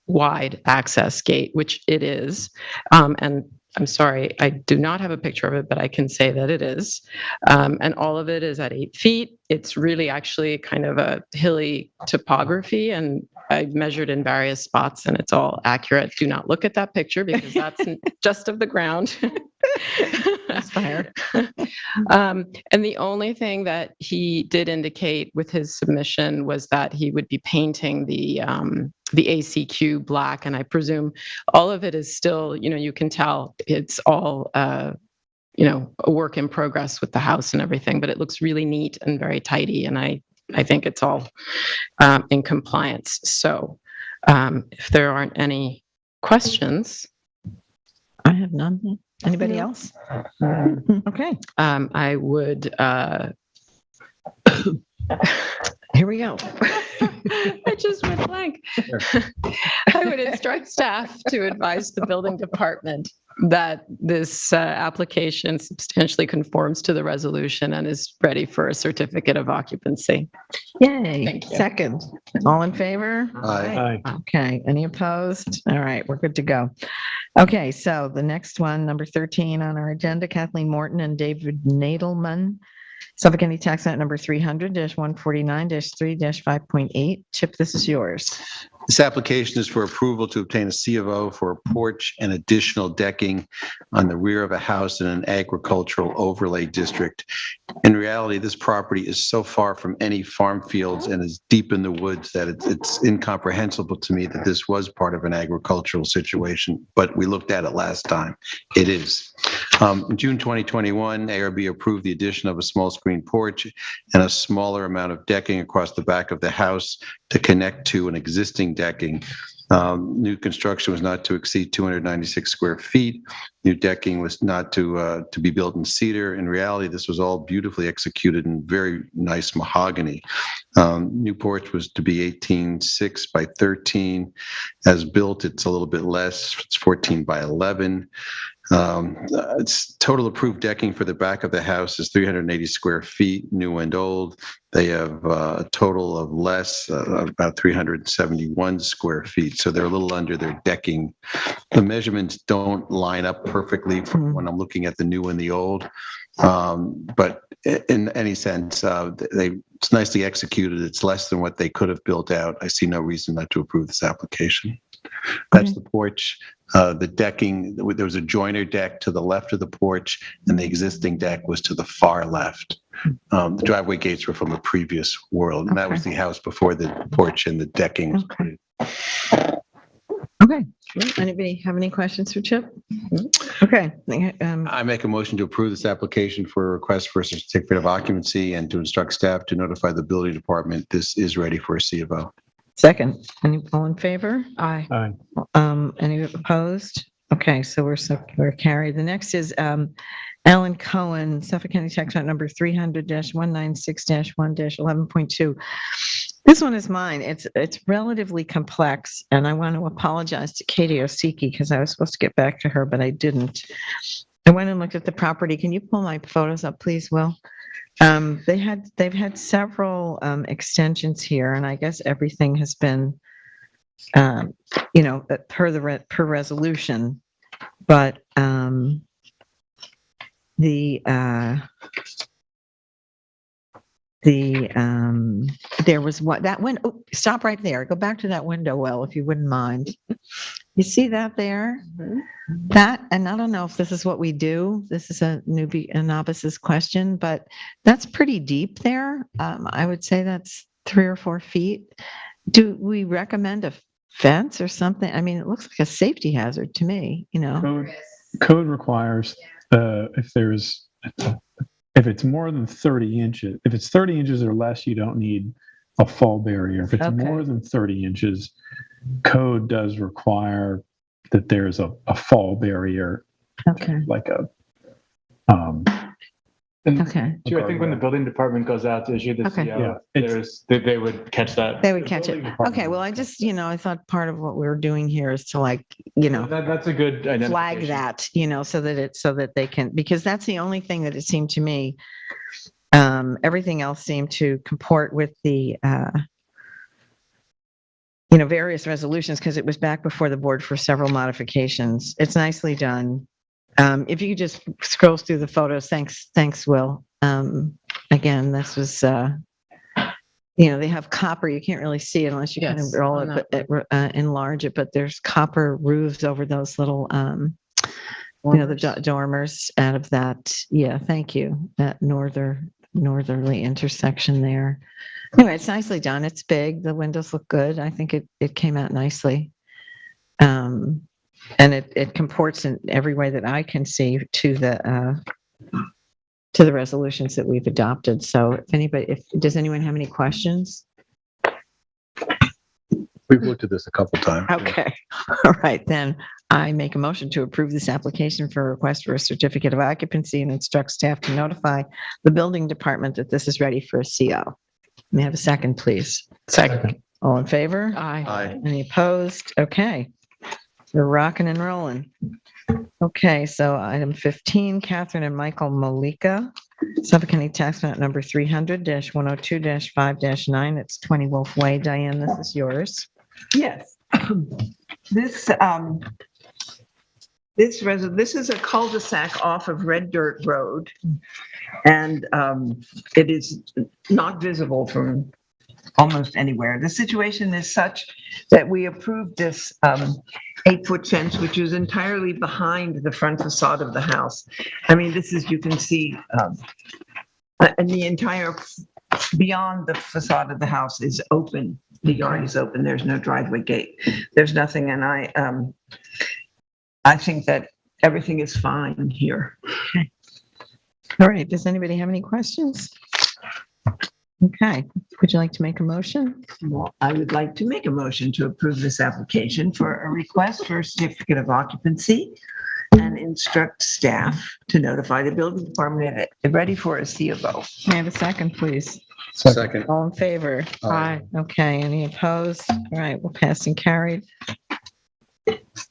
wide access gate, which it is. And I'm sorry, I do not have a picture of it, but I can say that it is. And all of it is at 8 feet. It's really actually kind of a hilly topography, and I measured in various spots and it's all accurate. Do not look at that picture because that's just of the ground. That's fire. And the only thing that he did indicate with his submission was that he would be painting the ACQ black, and I presume all of it is still, you can tell it's all, a work in progress with the house and everything, but it looks really neat and very tidy, and I think it's all in compliance. So if there aren't any questions. I have none. Anybody else? Okay. I would, here we go. I just went blank. I would instruct staff to advise the building department that this application substantially conforms to the resolution and is ready for a certificate of occupancy. Yay. Thank you. Second. All in favor? Aye. Okay. Any opposed? All right. We're good to go. Okay. So the next one, number 13 on our agenda, Kathleen Morton and David Nadelman, Suffolk County Tax Act number 300-149-3-5.8. Chip, this is yours. This application is for approval to obtain a C of O for a porch and additional decking on the rear of a house in an agricultural overlay district. In reality, this property is so far from any farm fields and is deep in the woods that it's incomprehensible to me that this was part of an agricultural situation, but we looked at it last time. It is. In June 2021, ARB approved the addition of a small screen porch and a smaller amount of decking across the back of the house to connect to an existing decking. New construction was not to exceed 296 square feet. New decking was not to be built in cedar. In reality, this was all beautifully executed in very nice mahogany. New porch was to be 18.6 by 13. As built, it's a little bit less. It's 14 by 11. It's total approved decking for the back of the house is 380 square feet, new and old. They have a total of less, about 371 square feet. So they're a little under their decking. The measurements don't line up perfectly from when I'm looking at the new and the old. But in any sense, it's nicely executed. It's less than what they could have built out. I see no reason not to approve this application. That's the porch. The decking, there was a joiner deck to the left of the porch, and the existing deck was to the far left. The driveway gates were from a previous world, and that was the house before the porch and the decking was put in. Okay. Anybody have any questions for Chip? Okay. I make a motion to approve this application for a request for a certificate of occupancy and to instruct staff to notify the building department this is ready for a C of O. Second. All in favor? Aye. Aye. Any opposed? Okay, so we're carried. The next is Alan Cohen, Suffolk County Tax Map number 300-196-1-11.2. This one is mine. It's relatively complex, and I want to apologize to Katie Osiki because I was supposed to get back to her, but I didn't. I went and looked at the property. Can you pull my photos up, please, Will? They've had several extensions here, and I guess everything has been, per resolution. But there was what that window. Oh, stop right there. Go back to that window, Will, if you wouldn't mind. You see that there? That, and I don't know if this is what we do. This is a novice's question, but that's pretty deep there. I would say that's 3 or 4 feet. Do we recommend a fence or something? I mean, it looks like a safety hazard to me, Code requires if it's more than 30 inches, if it's 30 inches or less, you don't need a fall barrier. If it's more than 30 inches, code does require that there's a fall barrier. Okay. Like a, okay. I think when the building department goes out to issue the CO, they would catch that. They would catch it. Okay. Well, I just, I thought part of what we were doing here is to that's a good flag that, so that they can, because that's the only thing that it seemed to me. Everything else seemed to comport with the, various resolutions because it was back before the board for several modifications. It's nicely done. If you could just scroll through the photos, thanks, Will. Again, this was, they have copper. You can't really see it unless you kind of roll it, but enlarge it. But there's copper roofs over those little, the dormers out of that. Yeah, thank you. That northerly intersection there. Anyway, it's nicely done. It's big. The windows look good. I think it came out nicely. And it comports in every way that I can see to the resolutions that we've adopted. So does anyone have any questions? We've looked at this a couple times. Okay. All right. Then I make a motion to approve this application for a request for a certificate of occupancy and instruct staff to notify the building department that this is ready for a CO. May I have a second, please? Second. All in favor? Aye. Aye. Any opposed? Okay. We're rocking and rolling. Okay, so item 15, Catherine and Michael Malika, Suffolk County Tax Map number 300-102-5-9. It's 20 Wolf Way. Diane, this is yours. Yes. This is a cul-de-sac off of Red Dirt Road, and it is not visible from almost anywhere. The situation is such that we approved this 8-foot fence, which is entirely behind the front facade of the house. I mean, this is, you can see, and the entire, beyond the facade of the house is open. The yard is open. There's no driveway gate. There's nothing. And I think that everything is fine here. Okay. All right. Does anybody have any questions? Okay. Would you like to make a motion? Well, I would like to make a motion to approve this application for a request for a certificate of occupancy and instruct staff to notify the building department that it's ready for a C of O. May I have a second, please? Second. All in favor? Aye. Okay, any opposed? All right, we'll pass and carried.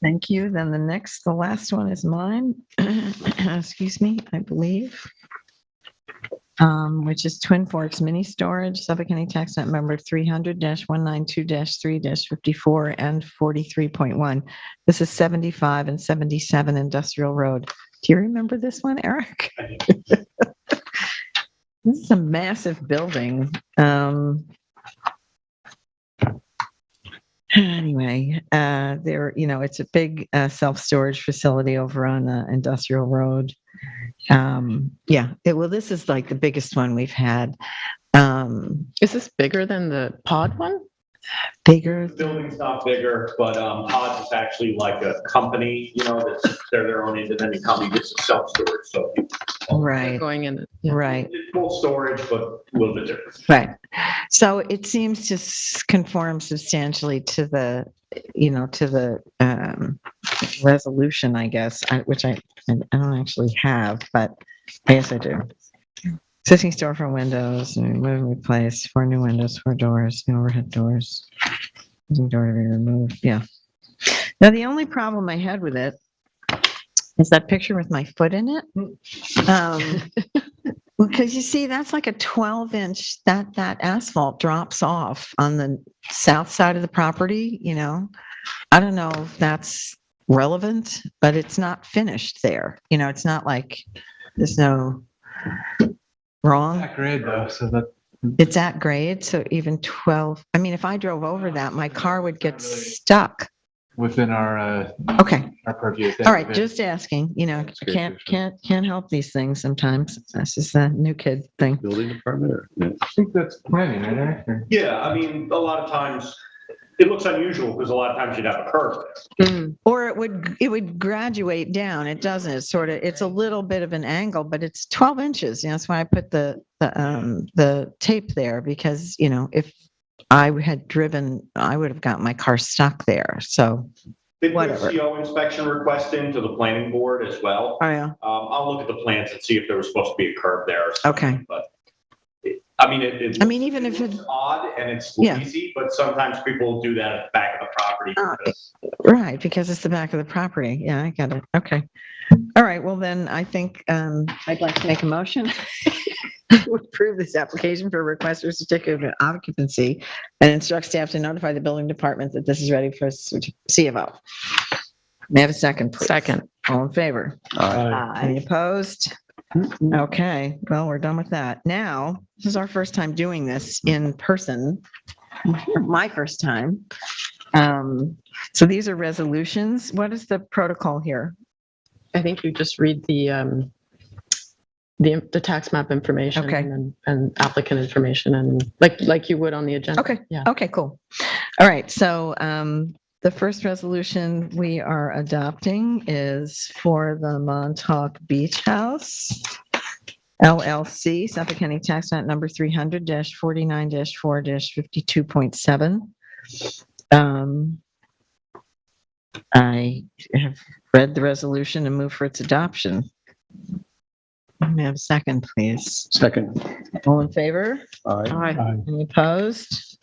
Thank you. Then the last one is mine. Excuse me, I believe. Which is Twin Forks Mini Storage, Suffolk County Tax Net Number 300-192-3-54 and 43.1. This is 75 and 77 Industrial Road. Do you remember this one, Eric? This is a massive building. Anyway, it's a big self-storage facility over on Industrial Road. This is like the biggest one we've had. Is this bigger than the pod one? Bigger? The building's not bigger, but Pods is actually like a company, they're their own independent company, this is self-storage, so. Right. Going in. Right. It's full storage, but a little bit different. Right. So it seems to conform substantially to the resolution, I guess, which I don't actually have, but I guess I do. Existing storefront windows, move and replace, 4 new windows, 4 doors, new overhead doors. Using door to be removed. Yeah. Now, the only problem I had with it is that picture with my foot in it. Because you see, that's like a 12-inch, that asphalt drops off on the south side of the property, I don't know if that's relevant, but it's not finished there. It's not like there's no wrong. At grade though, so that. It's at grade, so even 12, if I drove over that, my car would get stuck. Within our Okay. our purview. All right, just asking, can't help these things sometimes. That's just a new kid thing. Building department or? I think that's planning, right, Eric? Or- Yeah, a lot of times, it looks unusual because a lot of times you'd have a curve there. Or it would graduate down. It doesn't. It's a little bit of an angle, but it's 12 inches. That's why I put the tape there, because if I had driven, I would have gotten my car stuck there. So They put a whatever. CO inspection request into the planning board as well. Oh, yeah. I'll look at the plans and see if there was supposed to be a curve there or something. Okay. But even if it's odd and it's Yeah. easy, but sometimes people do that at the back of the property. because- Right, because it's the back of the property. Yeah, I got it. Okay. All right, well then, I think I'd like to make a motion to approve this application for a request for a certificate of occupancy and instruct staff to notify the building department that this is ready for C of O. May I have a second, please? Second. All in favor? Any opposed? Okay, well, we're done with that. Now, this is our first time doing this in person. My first time. So these are resolutions. What is the protocol here? I think you just read the tax map information. Okay. and applicant information, and like you would on the agenda. Okay. Yeah. Okay, cool. All right. So the first resolution we are adopting is for the Montauk Beach House, LLC, Suffolk County Tax Net Number 300-49-4-52.7. I have read the resolution and move for its adoption. May I have a second, please? Second. All in favor? Aye. Any opposed?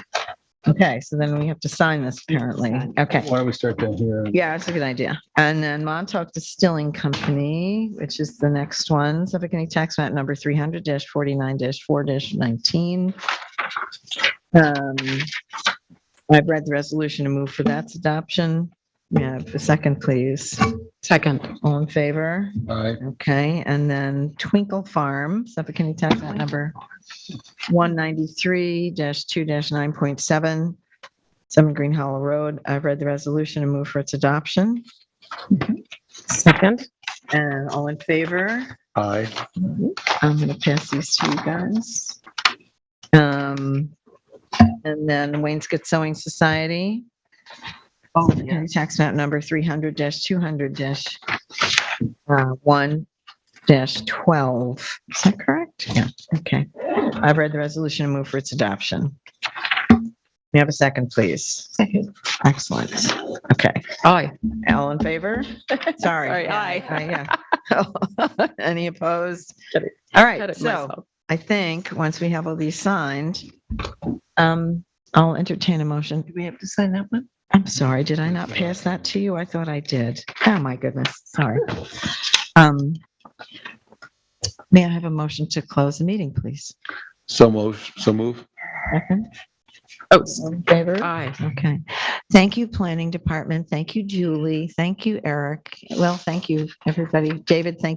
Okay, so then we have to sign this apparently. Okay. Why don't we start down here? Yeah, that's a good idea. And then Montauk Distilling Company, which is the next one, Suffolk County Tax Map Number 300-49-4-19. I've read the resolution and move for that's adoption. May I have a second, please? Second. All in favor? Aye. Okay, and then Twinkle Farm, Suffolk County Tax Map number 193-2-9.7, 7 Green Hollow Road. I've read the resolution and move for its adoption. Second. And all in favor? Aye. I'm going to pass these to you guys. And then Wainscott Sewing Society. Oh, yeah. Tax map number 300-200-1-12. Is that correct? Yeah. Okay. I've read the resolution and move for its adoption. May I have a second, please? Second. Excellent. Okay. Aye. All in favor? Sorry. Sorry, aye. Yeah. Any opposed? All right. Got it So myself. I think once we have all these signed, I'll entertain a motion. Do we have to sign that one? I'm sorry, did I not pass that to you? I thought I did. Oh, my goodness, sorry. May I have a motion to close the meeting, please? So move. Second? Oh, All in favor? aye. Okay. Thank you, Planning Department. Thank you, Julie. Thank you, Eric. Well, thank you, everybody. David, thank